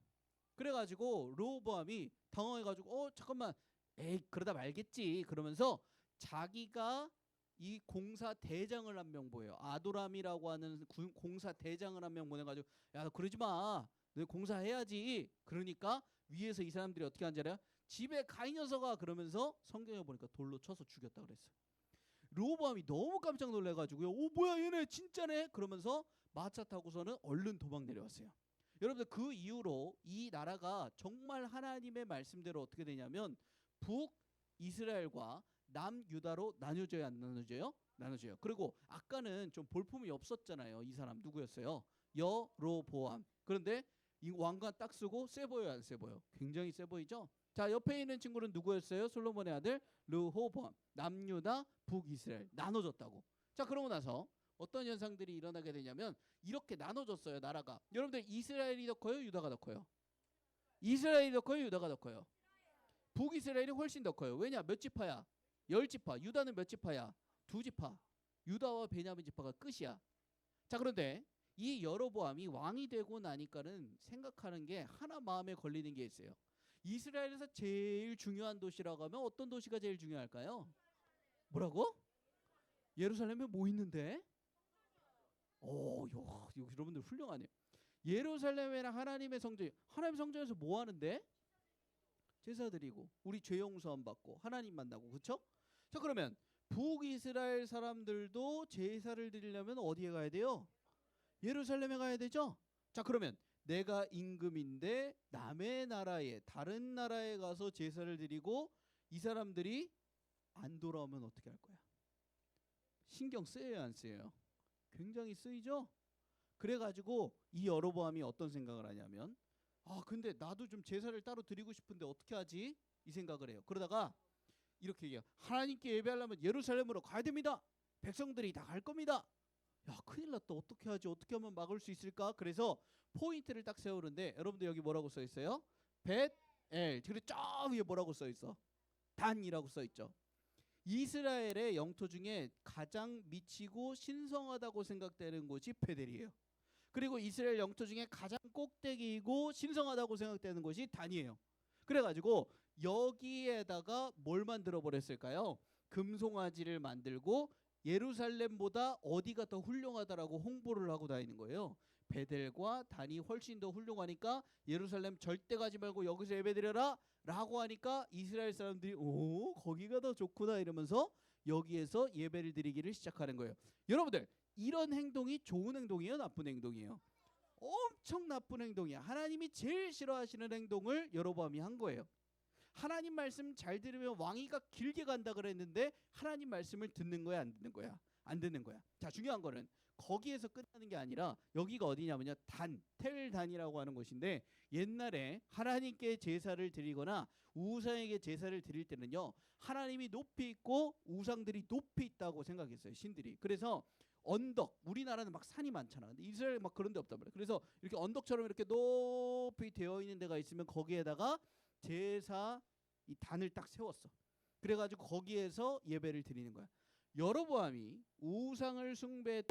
그래가지고 르호보암이 당황해가지고 잠깐만, 에이 그러다 말겠지. 그러면서 자기가 이 공사 대장을 한 명 보여요. 아도람이라고 하는 공사 대장을 한 명 보내가지고 야, 그러지 마. 너 공사해야지. 그러니까 위에서 이 사람들이 어떻게 한 줄 알아요? 집에 가 이 녀석아. 그러면서 성경에 보니까 돌로 쳐서 죽였다 그랬어요. 르호보암이 너무 깜짝 놀래가지고요. 뭐야 얘네 진짜네. 그러면서 마차 타고서는 얼른 도망 내려왔어요. 여러분들 그 이후로 이 나라가 정말 하나님의 말씀대로 어떻게 되냐면 북이스라엘과 남유다로 나눠져야 안 나눠져요? 나눠져요. 그리고 아까는 좀 볼품이 없었잖아요. 이 사람 누구였어요? 여로보암. 그런데 이 왕관 딱 쓰고 세 보여요, 안 세 보여? 굉장히 세 보이죠? 자, 옆에 있는 친구는 누구였어요? 솔로몬의 아들 르호보암. 남유다, 북이스라엘 나눠졌다고. 자, 그러고 나서 어떤 현상들이 일어나게 되냐면 이렇게 나눠졌어요, 나라가. 여러분들 이스라엘이 더 커요, 유다가 더 커요? 이스라엘이 더 커요, 유다가 더 커요? 북이스라엘이 훨씬 더 커요. 왜냐? 몇 지파야? 10지파. 유다는 몇 지파야? 2지파. 유다와 베냐민 지파가 끝이야. 자, 그런데 이 여로보암이 왕이 되고 나니까는 생각하는 게 하나 마음에 걸리는 게 있어요. 이스라엘에서 제일 중요한 도시라고 하면 어떤 도시가 제일 중요할까요? 뭐라고? 예루살렘에 뭐 있는데? 여러분들 훌륭하네요. 예루살렘에는 하나님의 성전, 하나님의 성전에서 뭐 하는데? 제사 드리고 우리 죄 용서함 받고 하나님 만나고, 그렇죠? 자, 그러면 북이스라엘 사람들도 제사를 드리려면 어디에 가야 돼요? 예루살렘에 가야 되죠? 자, 그러면 내가 임금인데 남의 나라에, 다른 나라에 가서 제사를 드리고 이 사람들이 안 돌아오면 어떻게 할 거야? 신경 쓰여요, 안 쓰여요? 굉장히 쓰이죠? 그래가지고 이 여로보암이 어떤 생각을 하냐면 근데 나도 좀 제사를 따로 드리고 싶은데 어떻게 하지? 이 생각을 해요. 그러다가 이렇게 얘기해요. 하나님께 예배하려면 예루살렘으로 가야 됩니다. 백성들이 다 갈 겁니다. 야, 큰일 났다. 어떻게 하지? 어떻게 하면 막을 수 있을까? 그래서 포인트를 딱 세우는데 여러분들 여기 뭐라고 써 있어요? 벳엘. 그리고 저 위에 뭐라고 써 있어? 단이라고 써 있죠. 이스라엘의 영토 중에 가장 미치고 신성하다고 생각되는 곳이 베델이에요. 그리고 이스라엘 영토 중에 가장 꼭대기이고 신성하다고 생각되는 곳이 단이에요. 그래가지고 여기에다가 뭘 만들어 버렸을까요? 금송아지를 만들고 예루살렘보다 어디가 더 훌륭하다라고 홍보를 하고 다니는 거예요. 베델과 단이 훨씬 더 훌륭하니까 예루살렘 절대 가지 말고 여기서 예배드려라 라고 하니까 이스라엘 사람들이 오 거기가 더 좋구나 이러면서 여기에서 예배를 드리기를 시작하는 거예요. 여러분들 이런 행동이 좋은 행동이에요, 나쁜 행동이에요? 엄청 나쁜 행동이야. 하나님이 제일 싫어하시는 행동을 여로보암이 한 거예요. 하나님 말씀 잘 들으면 왕위가 길게 간다 그랬는데 하나님 말씀을 듣는 거야, 안 듣는 거야? 안 듣는 거야. 자, 중요한 거는 거기에서 끝나는 게 아니라 여기가 어디냐면요, 텔단이라고 하는 곳인데 옛날에 하나님께 제사를 드리거나 우상에게 제사를 드릴 때는요, 하나님이 높이 있고 우상들이 높이 있다고 생각했어요, 신들이. 그래서 언덕, 우리나라는 막 산이 많잖아. 근데 이스라엘 막 그런 데 없단 말이야. 그래서 이렇게 언덕처럼 이렇게 높이 되어 있는 데가 있으면 거기에다가 제사 이 단을 딱 세웠어. 그래가지고 거기에서 예배를 드리는 거야. 여로보암이 우상을 숭배했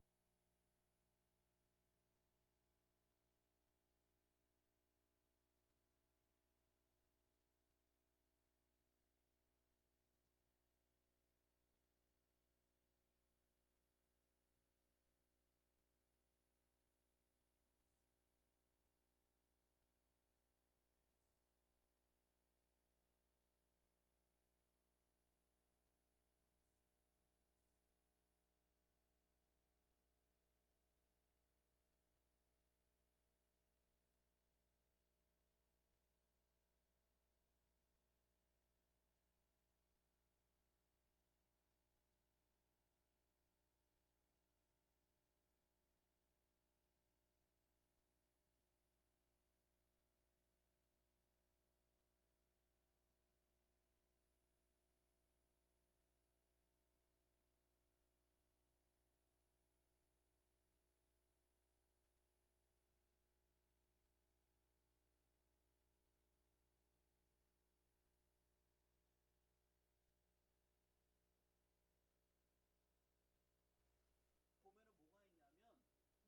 보면은 뭐가 있냐면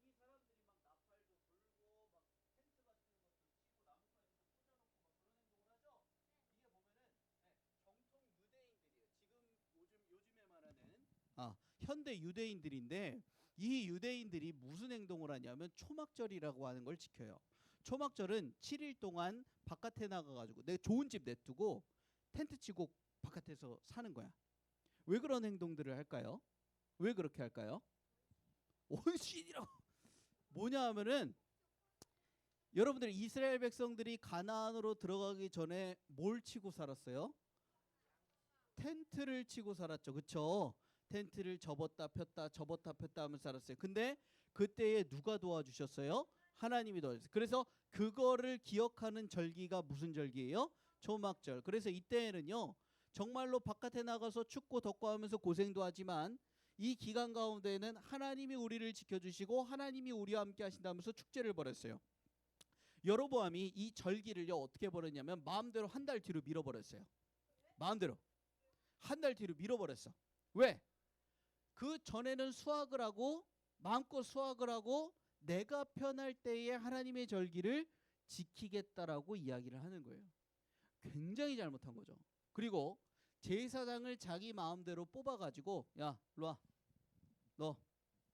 이 사람들이 막 나팔도 불고 막 텐트 같은 것도 치고 나뭇가지도 꽂아놓고 막 그런 행동을 하죠. 이게 보면은 정통 유대인들이에요. 지금 요즘에 말하는 현대 유대인들인데 이 유대인들이 무슨 행동을 하냐면 초막절이라고 하는 걸 지켜요. 초막절은 7일 동안 바깥에 나가가지고 내 좋은 집 냅두고 텐트 치고 바깥에서 사는 거야. 왜 그런 행동들을 할까요? 왜 그렇게 할까요? 온신이라고 뭐냐 하면은 여러분들 이스라엘 백성들이 가나안으로 들어가기 전에 뭘 치고 살았어요? 텐트를 치고 살았죠. 그쵸? 텐트를 접었다 폈다 하면서 살았어요. 근데 그때에 누가 도와주셨어요? 하나님이 도와주셨어요. 그래서 그거를 기억하는 절기가 무슨 절기예요? 초막절. 그래서 이때에는요 정말로 바깥에 나가서 춥고 덥고 하면서 고생도 하지만 이 기간 가운데에는 하나님이 우리를 지켜주시고 하나님이 우리와 함께 하신다면서 축제를 벌였어요. 여로보암이 이 절기를요 어떻게 벌였냐면 마음대로 한 달 뒤로 밀어버렸어요. 마음대로 한 달 뒤로 밀어버렸어. 왜? 그 전에는 수확을 하고 마음껏 수확을 하고 내가 편할 때에 하나님의 절기를 지키겠다라고 이야기를 하는 거예요. 굉장히 잘못한 거죠. 그리고 제사장을 자기 마음대로 뽑아가지고 야 일로와 너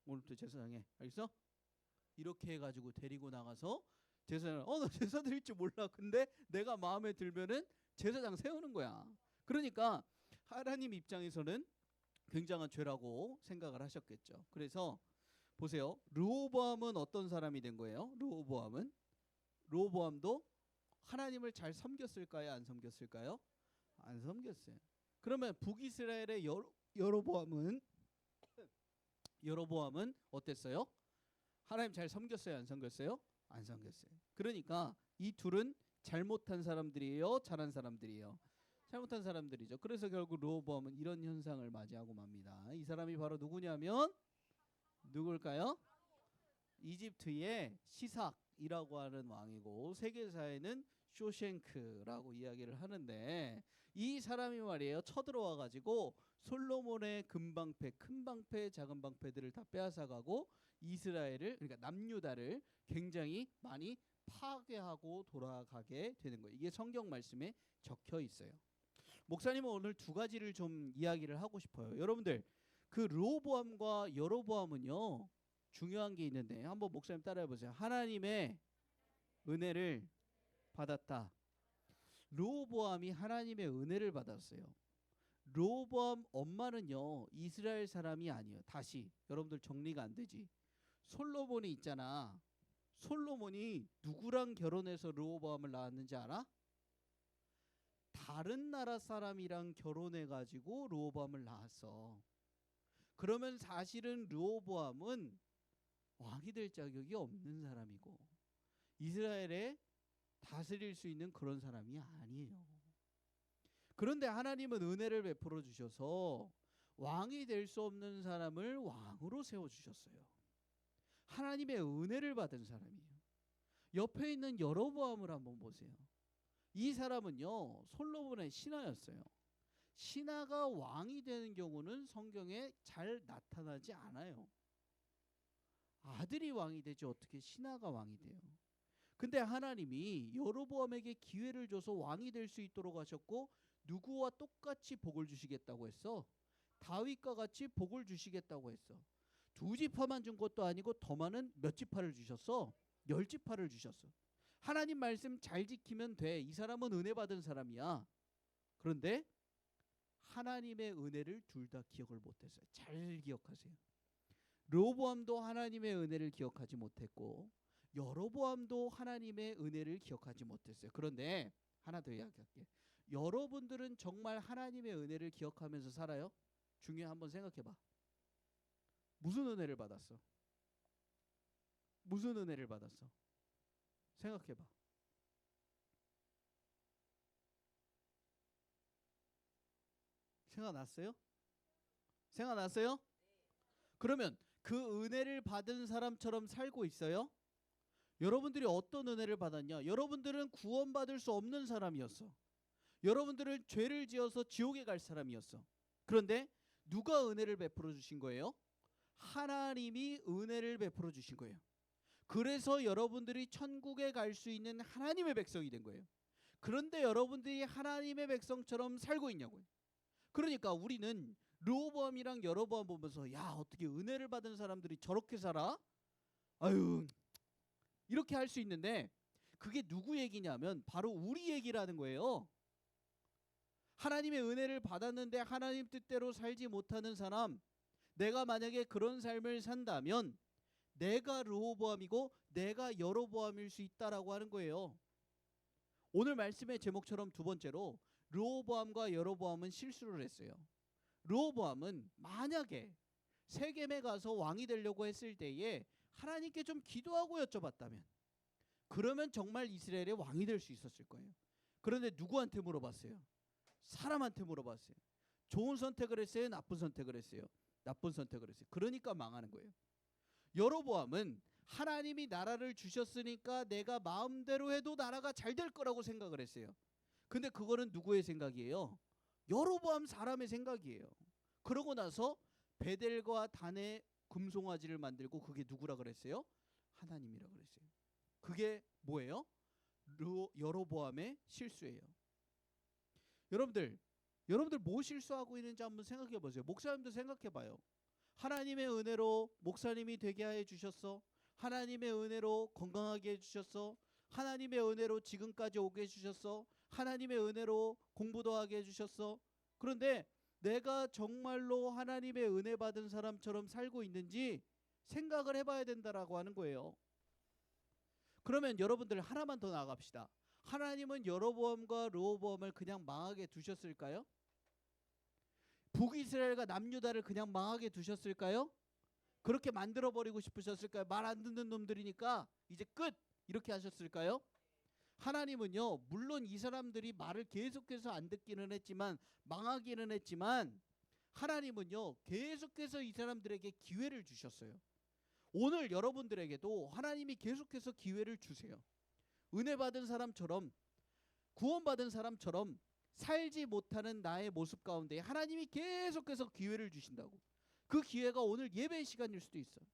오늘부터 제사장해 알겠어? 이렇게 해가지고 데리고 나가서 제사장 나 제사 드릴 줄 몰라. 근데 내가 마음에 들면은 제사장 세우는 거야. 그러니까 하나님 입장에서는 굉장한 죄라고 생각을 하셨겠죠. 그래서 보세요. 르호보암은 어떤 사람이 된 거예요? 르호보암도 하나님을 잘 섬겼을까요? 안 섬겼을까요? 안 섬겼어요. 그러면 북이스라엘의 여로보암은 어땠어요? 하나님 잘 섬겼어요? 안 섬겼어요? 안 섬겼어요. 그러니까 이 둘은 잘못한 사람들이에요? 잘한 사람들이에요? 잘못한 사람들이죠. 그래서 결국 르호보암은 이런 현상을 맞이하고 맙니다. 이 사람이 바로 누구냐면 누굴까요? 이집트의 시삭이라고 하는 왕이고 세계사에는 쇼생크라고 이야기를 하는데 이 사람이 말이에요. 쳐들어와 가지고 솔로몬의 금방패, 큰 방패, 작은 방패들을 다 빼앗아가고 이스라엘을, 그러니까 남유다를 굉장히 많이 파괴하고 돌아가게 되는 거예요. 이게 성경 말씀에 적혀 있어요. 목사님은 오늘 두 가지를 좀 이야기를 하고 싶어요. 여러분들, 그 르호보암과 여로보암은요, 중요한 게 있는데 한번 목사님 따라해 보세요. 하나님의 은혜를 받았다. 르호보암이 하나님의 은혜를 받았어요. 르호보암 엄마는요, 이스라엘 사람이 아니에요. 다시 여러분들 정리가 안 되지. 솔로몬이 있잖아. 솔로몬이 누구랑 결혼해서 르호보암을 낳았는지 알아? 다른 나라 사람이랑 결혼해 가지고 르호보암을 낳았어. 그러면 사실은 르호보암은 왕이 될 자격이 없는 사람이고 이스라엘에 다스릴 수 있는 그런 사람이 아니에요. 그런데 하나님은 은혜를 베풀어 주셔서 왕이 될 수 없는 사람을 왕으로 세워 주셨어요. 하나님의 은혜를 받은 사람이에요. 옆에 있는 여로보암을 한번 보세요. 이 사람은요, 솔로몬의 신하였어요. 신하가 왕이 되는 경우는 성경에 잘 나타나지 않아요. 아들이 왕이 되지 어떻게 신하가 왕이 돼요? 근데 하나님이 여로보암에게 기회를 줘서 왕이 될 수 있도록 하셨고, 누구와 똑같이 복을 주시겠다고 했어? 다윗과 같이 복을 주시겠다고 했어. 두 지파만 준 것도 아니고 더 많은 몇 지파를 주셨어? 10지파를 주셨어. 하나님 말씀 잘 지키면 돼. 이 사람은 은혜 받은 사람이야. 그런데 하나님의 은혜를 둘 다 기억을 못했어요. 잘 기억하세요. 르호보암도 하나님의 은혜를 기억하지 못했고 여로보암도 하나님의 은혜를 기억하지 못했어요. 그런데 하나 더 이야기할게. 여러분들은 정말 하나님의 은혜를 기억하면서 살아요? 중요해. 한번 생각해봐. 무슨 은혜를 받았어? 무슨 은혜를 받았어? 생각해봐. 생각났어요? 생각났어요? 그러면 그 은혜를 받은 사람처럼 살고 있어요? 여러분들이 어떤 은혜를 받았냐? 여러분들은 구원받을 수 없는 사람이었어. 여러분들은 죄를 지어서 지옥에 갈 사람이었어. 그런데 누가 은혜를 베풀어 주신 거예요? 하나님이 은혜를 베풀어 주신 거예요. 그래서 여러분들이 천국에 갈 수 있는 하나님의 백성이 된 거예요. 그런데 여러분들이 하나님의 백성처럼 살고 있냐고요. 그러니까 우리는 르호보암이랑 여로보암 보면서 야, 어떻게 은혜를 받은 사람들이 저렇게 살아? 아유, 이렇게 할 수 있는데 그게 누구 얘기냐면 바로 우리 얘기라는 거예요. 하나님의 은혜를 받았는데 하나님 뜻대로 살지 못하는 사람, 내가 만약에 그런 삶을 산다면 내가 르호보암이고 내가 여로보암일 수 있다라고 하는 거예요. 오늘 말씀의 제목처럼 두 번째로 르호보암과 여로보암은 실수를 했어요. 르호보암은 만약에 세겜에 가서 왕이 되려고 했을 때에 하나님께 좀 기도하고 여쭤봤다면 그러면 정말 이스라엘의 왕이 될 수 있었을 거예요. 그런데 누구한테 물어봤어요? 사람한테 물어봤어요. 좋은 선택을 했어요? 나쁜 선택을 했어요? 나쁜 선택을 했어요. 그러니까 망하는 거예요. 여로보암은 하나님이 나라를 주셨으니까 내가 마음대로 해도 나라가 잘 될 거라고 생각을 했어요. 근데 그거는 누구의 생각이에요? 여로보암 사람의 생각이에요. 그러고 나서 베델과 단에 금송아지를 만들고 그게 누구라 그랬어요? 하나님이라 그랬어요. 그게 뭐예요? 여로보암의 실수예요. 여러분들 뭐 실수하고 있는지 한번 생각해 보세요. 목사님도 생각해 봐요. 하나님의 은혜로 목사님이 되게 해 주셨어. 하나님의 은혜로 건강하게 해 주셨어. 하나님의 은혜로 지금까지 오게 해 주셨어. 하나님의 은혜로 공부도 하게 해 주셨어. 그런데 내가 정말로 하나님의 은혜 받은 사람처럼 살고 있는지 생각을 해봐야 된다라고 하는 거예요. 그러면 여러분들 하나만 더 나갑시다. 하나님은 여로보암과 르호보암을 그냥 망하게 두셨을까요? 북이스라엘과 남유다를 그냥 망하게 두셨을까요? 그렇게 만들어버리고 싶으셨을까요? 말 안 듣는 놈들이니까 이제 끝! 이렇게 하셨을까요? 하나님은요, 물론 이 사람들이 말을 계속해서 안 듣기는 했지만 망하기는 했지만 하나님은요 계속해서 이 사람들에게 기회를 주셨어요. 오늘 여러분들에게도 하나님이 계속해서 기회를 주세요. 은혜 받은 사람처럼 구원받은 사람처럼 살지 못하는 나의 모습 가운데 하나님이 계속해서 기회를 주신다고. 그 기회가 오늘 예배의 시간일 수도 있어요.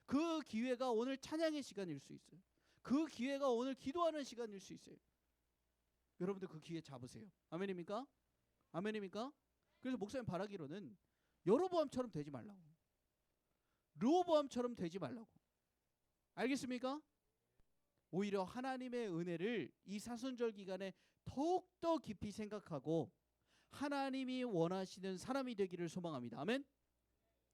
그 기회가 오늘 찬양의 시간일 수 있어요. 그 기회가 오늘 기도하는 시간일 수 있어요. 여러분들 그 기회 잡으세요. 아멘입니까? 아멘입니까? 그래서 목사님 바라기로는 여로보암처럼 되지 말라고. 르호보암처럼 되지 말라고. 알겠습니까? 오히려 하나님의 은혜를 이 사순절 기간에 더욱더 깊이 생각하고 하나님이 원하시는 사람이 되기를 소망합니다. 아멘.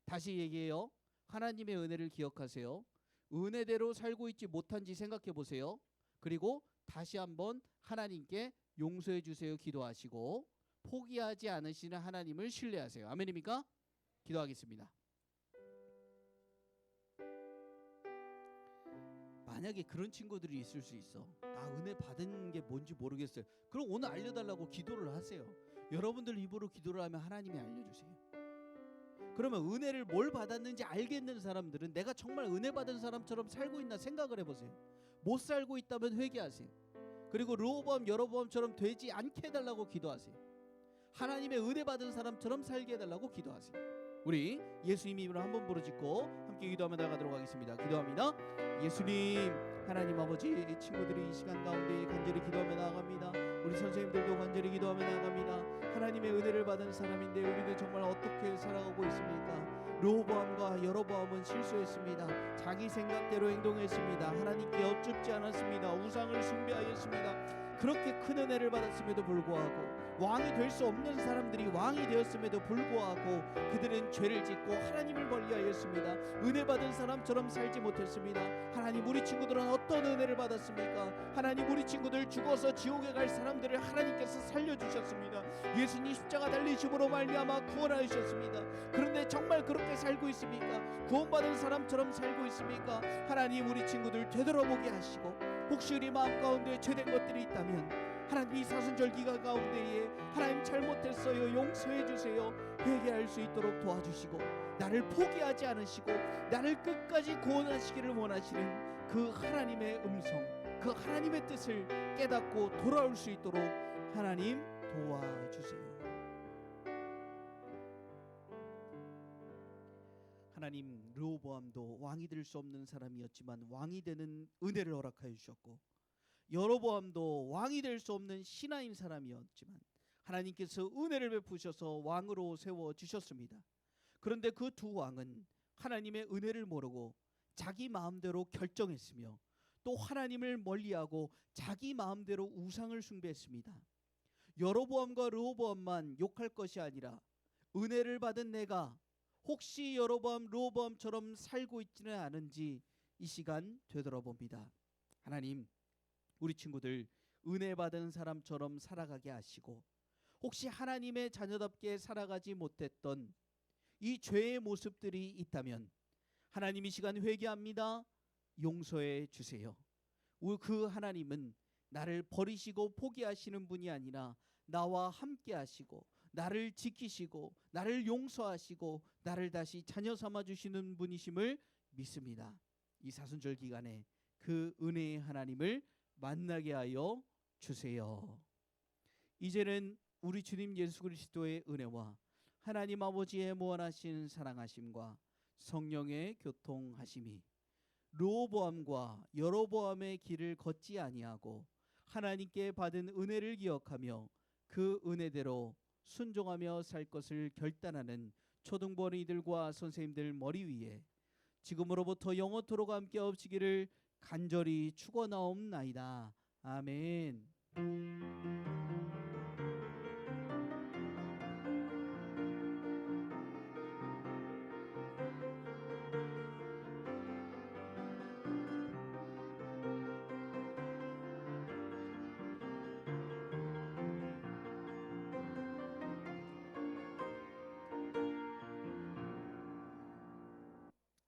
다시 얘기해요. 하나님의 은혜를 기억하세요. 은혜대로 살고 있지 못한지 생각해 보세요. 그리고 다시 한번 하나님께 용서해 주세요 기도하시고 포기하지 않으시는 하나님을 신뢰하세요. 아멘입니까? 기도하겠습니다. 만약에 그런 친구들이 있을 수 있어. 나 은혜 받은 게 뭔지 모르겠어요. 그럼 오늘 알려달라고 기도를 하세요. 여러분들 입으로 기도를 하면 하나님이 알려주세요. 그러면 은혜를 뭘 받았는지 알겠는 사람들은 내가 정말 은혜 받은 사람처럼 살고 있나 생각을 해보세요. 못 살고 있다면 회개하세요. 그리고 르호보암 여로보암처럼 되지 않게 해달라고 기도하세요. 하나님의 은혜 받은 사람처럼 살게 해달라고 기도하세요. 우리 예수님 이름으로 한번 부르짖고 함께 기도하며 나가도록 하겠습니다. 기도합니다. 예수님, 하나님 아버지, 이 친구들이 이 시간 가운데 간절히 기도하며 나아갑니다. 우리 선생님들도 간절히 기도하며 나아갑니다. 하나님의 은혜를 받은 사람인데 우리는 정말 어떻게 살아가고 있습니까? 르호보암과 여로보암은 실수했습니다. 자기 생각대로 행동했습니다. 하나님께 여쭙지 않았습니다. 우상을 숭배하였습니다. 그렇게 큰 은혜를 받았음에도 불구하고 왕이 될 수 없는 사람들이 왕이 되었음에도 불구하고 그들은 죄를 짓고 하나님을 멀리하였습니다. 은혜 받은 사람처럼 살지 못했습니다. 하나님, 우리 친구들은 어떤 은혜를 받았습니까? 하나님, 우리 친구들 죽어서 지옥에 갈 사람들을 하나님께서 살려주셨습니다. 예수님 십자가 달리심으로 말미암아 구원하셨습니다. 그런데 정말 그렇게 살고 있습니까? 구원받은 사람처럼 살고 있습니까? 하나님, 우리 친구들 되돌아보게 하시고 혹시 우리 마음 가운데 죄된 것들이 있다면 하나님, 이 사순절 기간 가운데에 하나님 잘못했어요, 용서해 주세요, 회개할 수 있도록 도와주시고 나를 포기하지 않으시고 나를 끝까지 구원하시기를 원하시는 그 하나님의 음성, 그 하나님의 뜻을 깨닫고 돌아올 수 있도록 하나님 도와주세요. 하나님, 르호보암도 왕이 될 수 없는 사람이었지만 왕이 되는 은혜를 허락하여 주셨고 여로보암도 왕이 될 수 없는 신하인 사람이었지만 하나님께서 은혜를 베푸셔서 왕으로 세워주셨습니다. 그런데 그 두 왕은 하나님의 은혜를 모르고 자기 마음대로 결정했으며 또 하나님을 멀리하고 자기 마음대로 우상을 숭배했습니다. 여로보암과 르호보암만 욕할 것이 아니라 은혜를 받은 내가 혹시 여로보암, 르호보암처럼 살고 있지는 않은지 이 시간 되돌아봅니다. 하나님, 우리 친구들 은혜 받은 사람처럼 살아가게 하시고 혹시 하나님의 자녀답게 살아가지 못했던 이 죄의 모습들이 있다면 하나님, 이 시간 회개합니다. 용서해 주세요. 그 하나님은 나를 버리시고 포기하시는 분이 아니라 나와 함께 하시고 나를 지키시고 나를 용서하시고 나를 다시 자녀 삼아 주시는 분이심을 믿습니다. 이 사순절 기간에 그 은혜의 하나님을 만나게 하여 주세요. 이제는 우리 주님 예수 그리스도의 은혜와 하나님 아버지의 무한하신 사랑하심과 성령의 교통하심이 르호보암과 여로보암의 길을 걷지 아니하고 하나님께 받은 은혜를 기억하며 그 은혜대로 순종하며 살 것을 결단하는 초등부어린이들과 선생님들 머리 위에 지금으로부터 영원토록 함께 없으기를 간절히 축원하옵나이다. 아멘.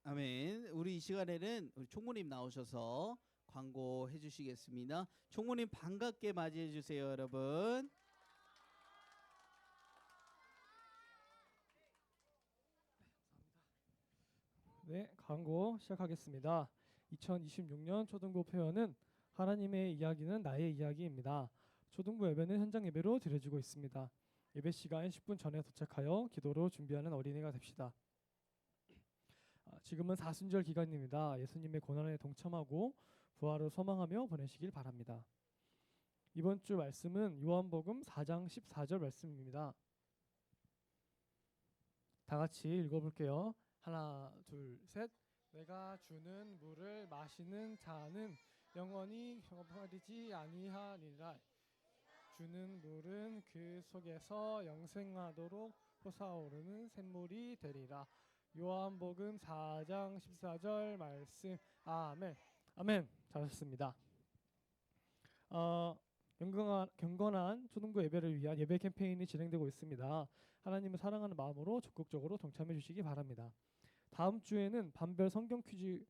아멘. 우리 이 시간에는 우리 총무님 나오셔서 광고해 주시겠습니다. 총무님 반갑게 맞이해 주세요, 여러분. 네, 광고 시작하겠습니다. 2026년 초등부 표현은 하나님의 이야기는 나의 이야기입니다. 초등부 예배는 현장 예배로 드려지고 있습니다. 예배 시간 10분 전에 도착하여 기도로 준비하는 어린이가 됩시다. 지금은 사순절 기간입니다. 예수님의 고난에 동참하고 부활을 소망하며 보내시길 바랍니다. 이번 주 말씀은 요한복음 4장 14절 말씀입니다. 다 같이 읽어볼게요. 하나, 둘, 셋. 내가 주는 물을 마시는 자는 영원히 hö하지 아니하리라. 주는 물은 그 속에서 영생하도록 솟아오르는 샘물이 되리라. 요한복음 4장 14절 말씀. 아멘. 아멘. 잘하셨습니다. 경건한 초등부 예배를 위한 예배 캠페인이 진행되고 있습니다. 하나님을 사랑하는 마음으로 적극적으로 동참해 주시기 바랍니다. 다음 주에는 반별 성경 퀴즈,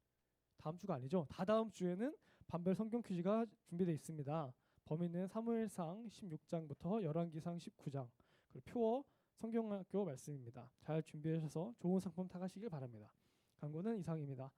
다음 주가 아니죠. 다다음 주에는 반별 성경 퀴즈가 준비되어 있습니다. 범위는 사무엘상 16장부터 열왕기상 19장, 그리고 표어 성경학교 말씀입니다. 잘 준비하셔서 좋은 상품 타가시길 바랍니다. 광고는 이상입니다.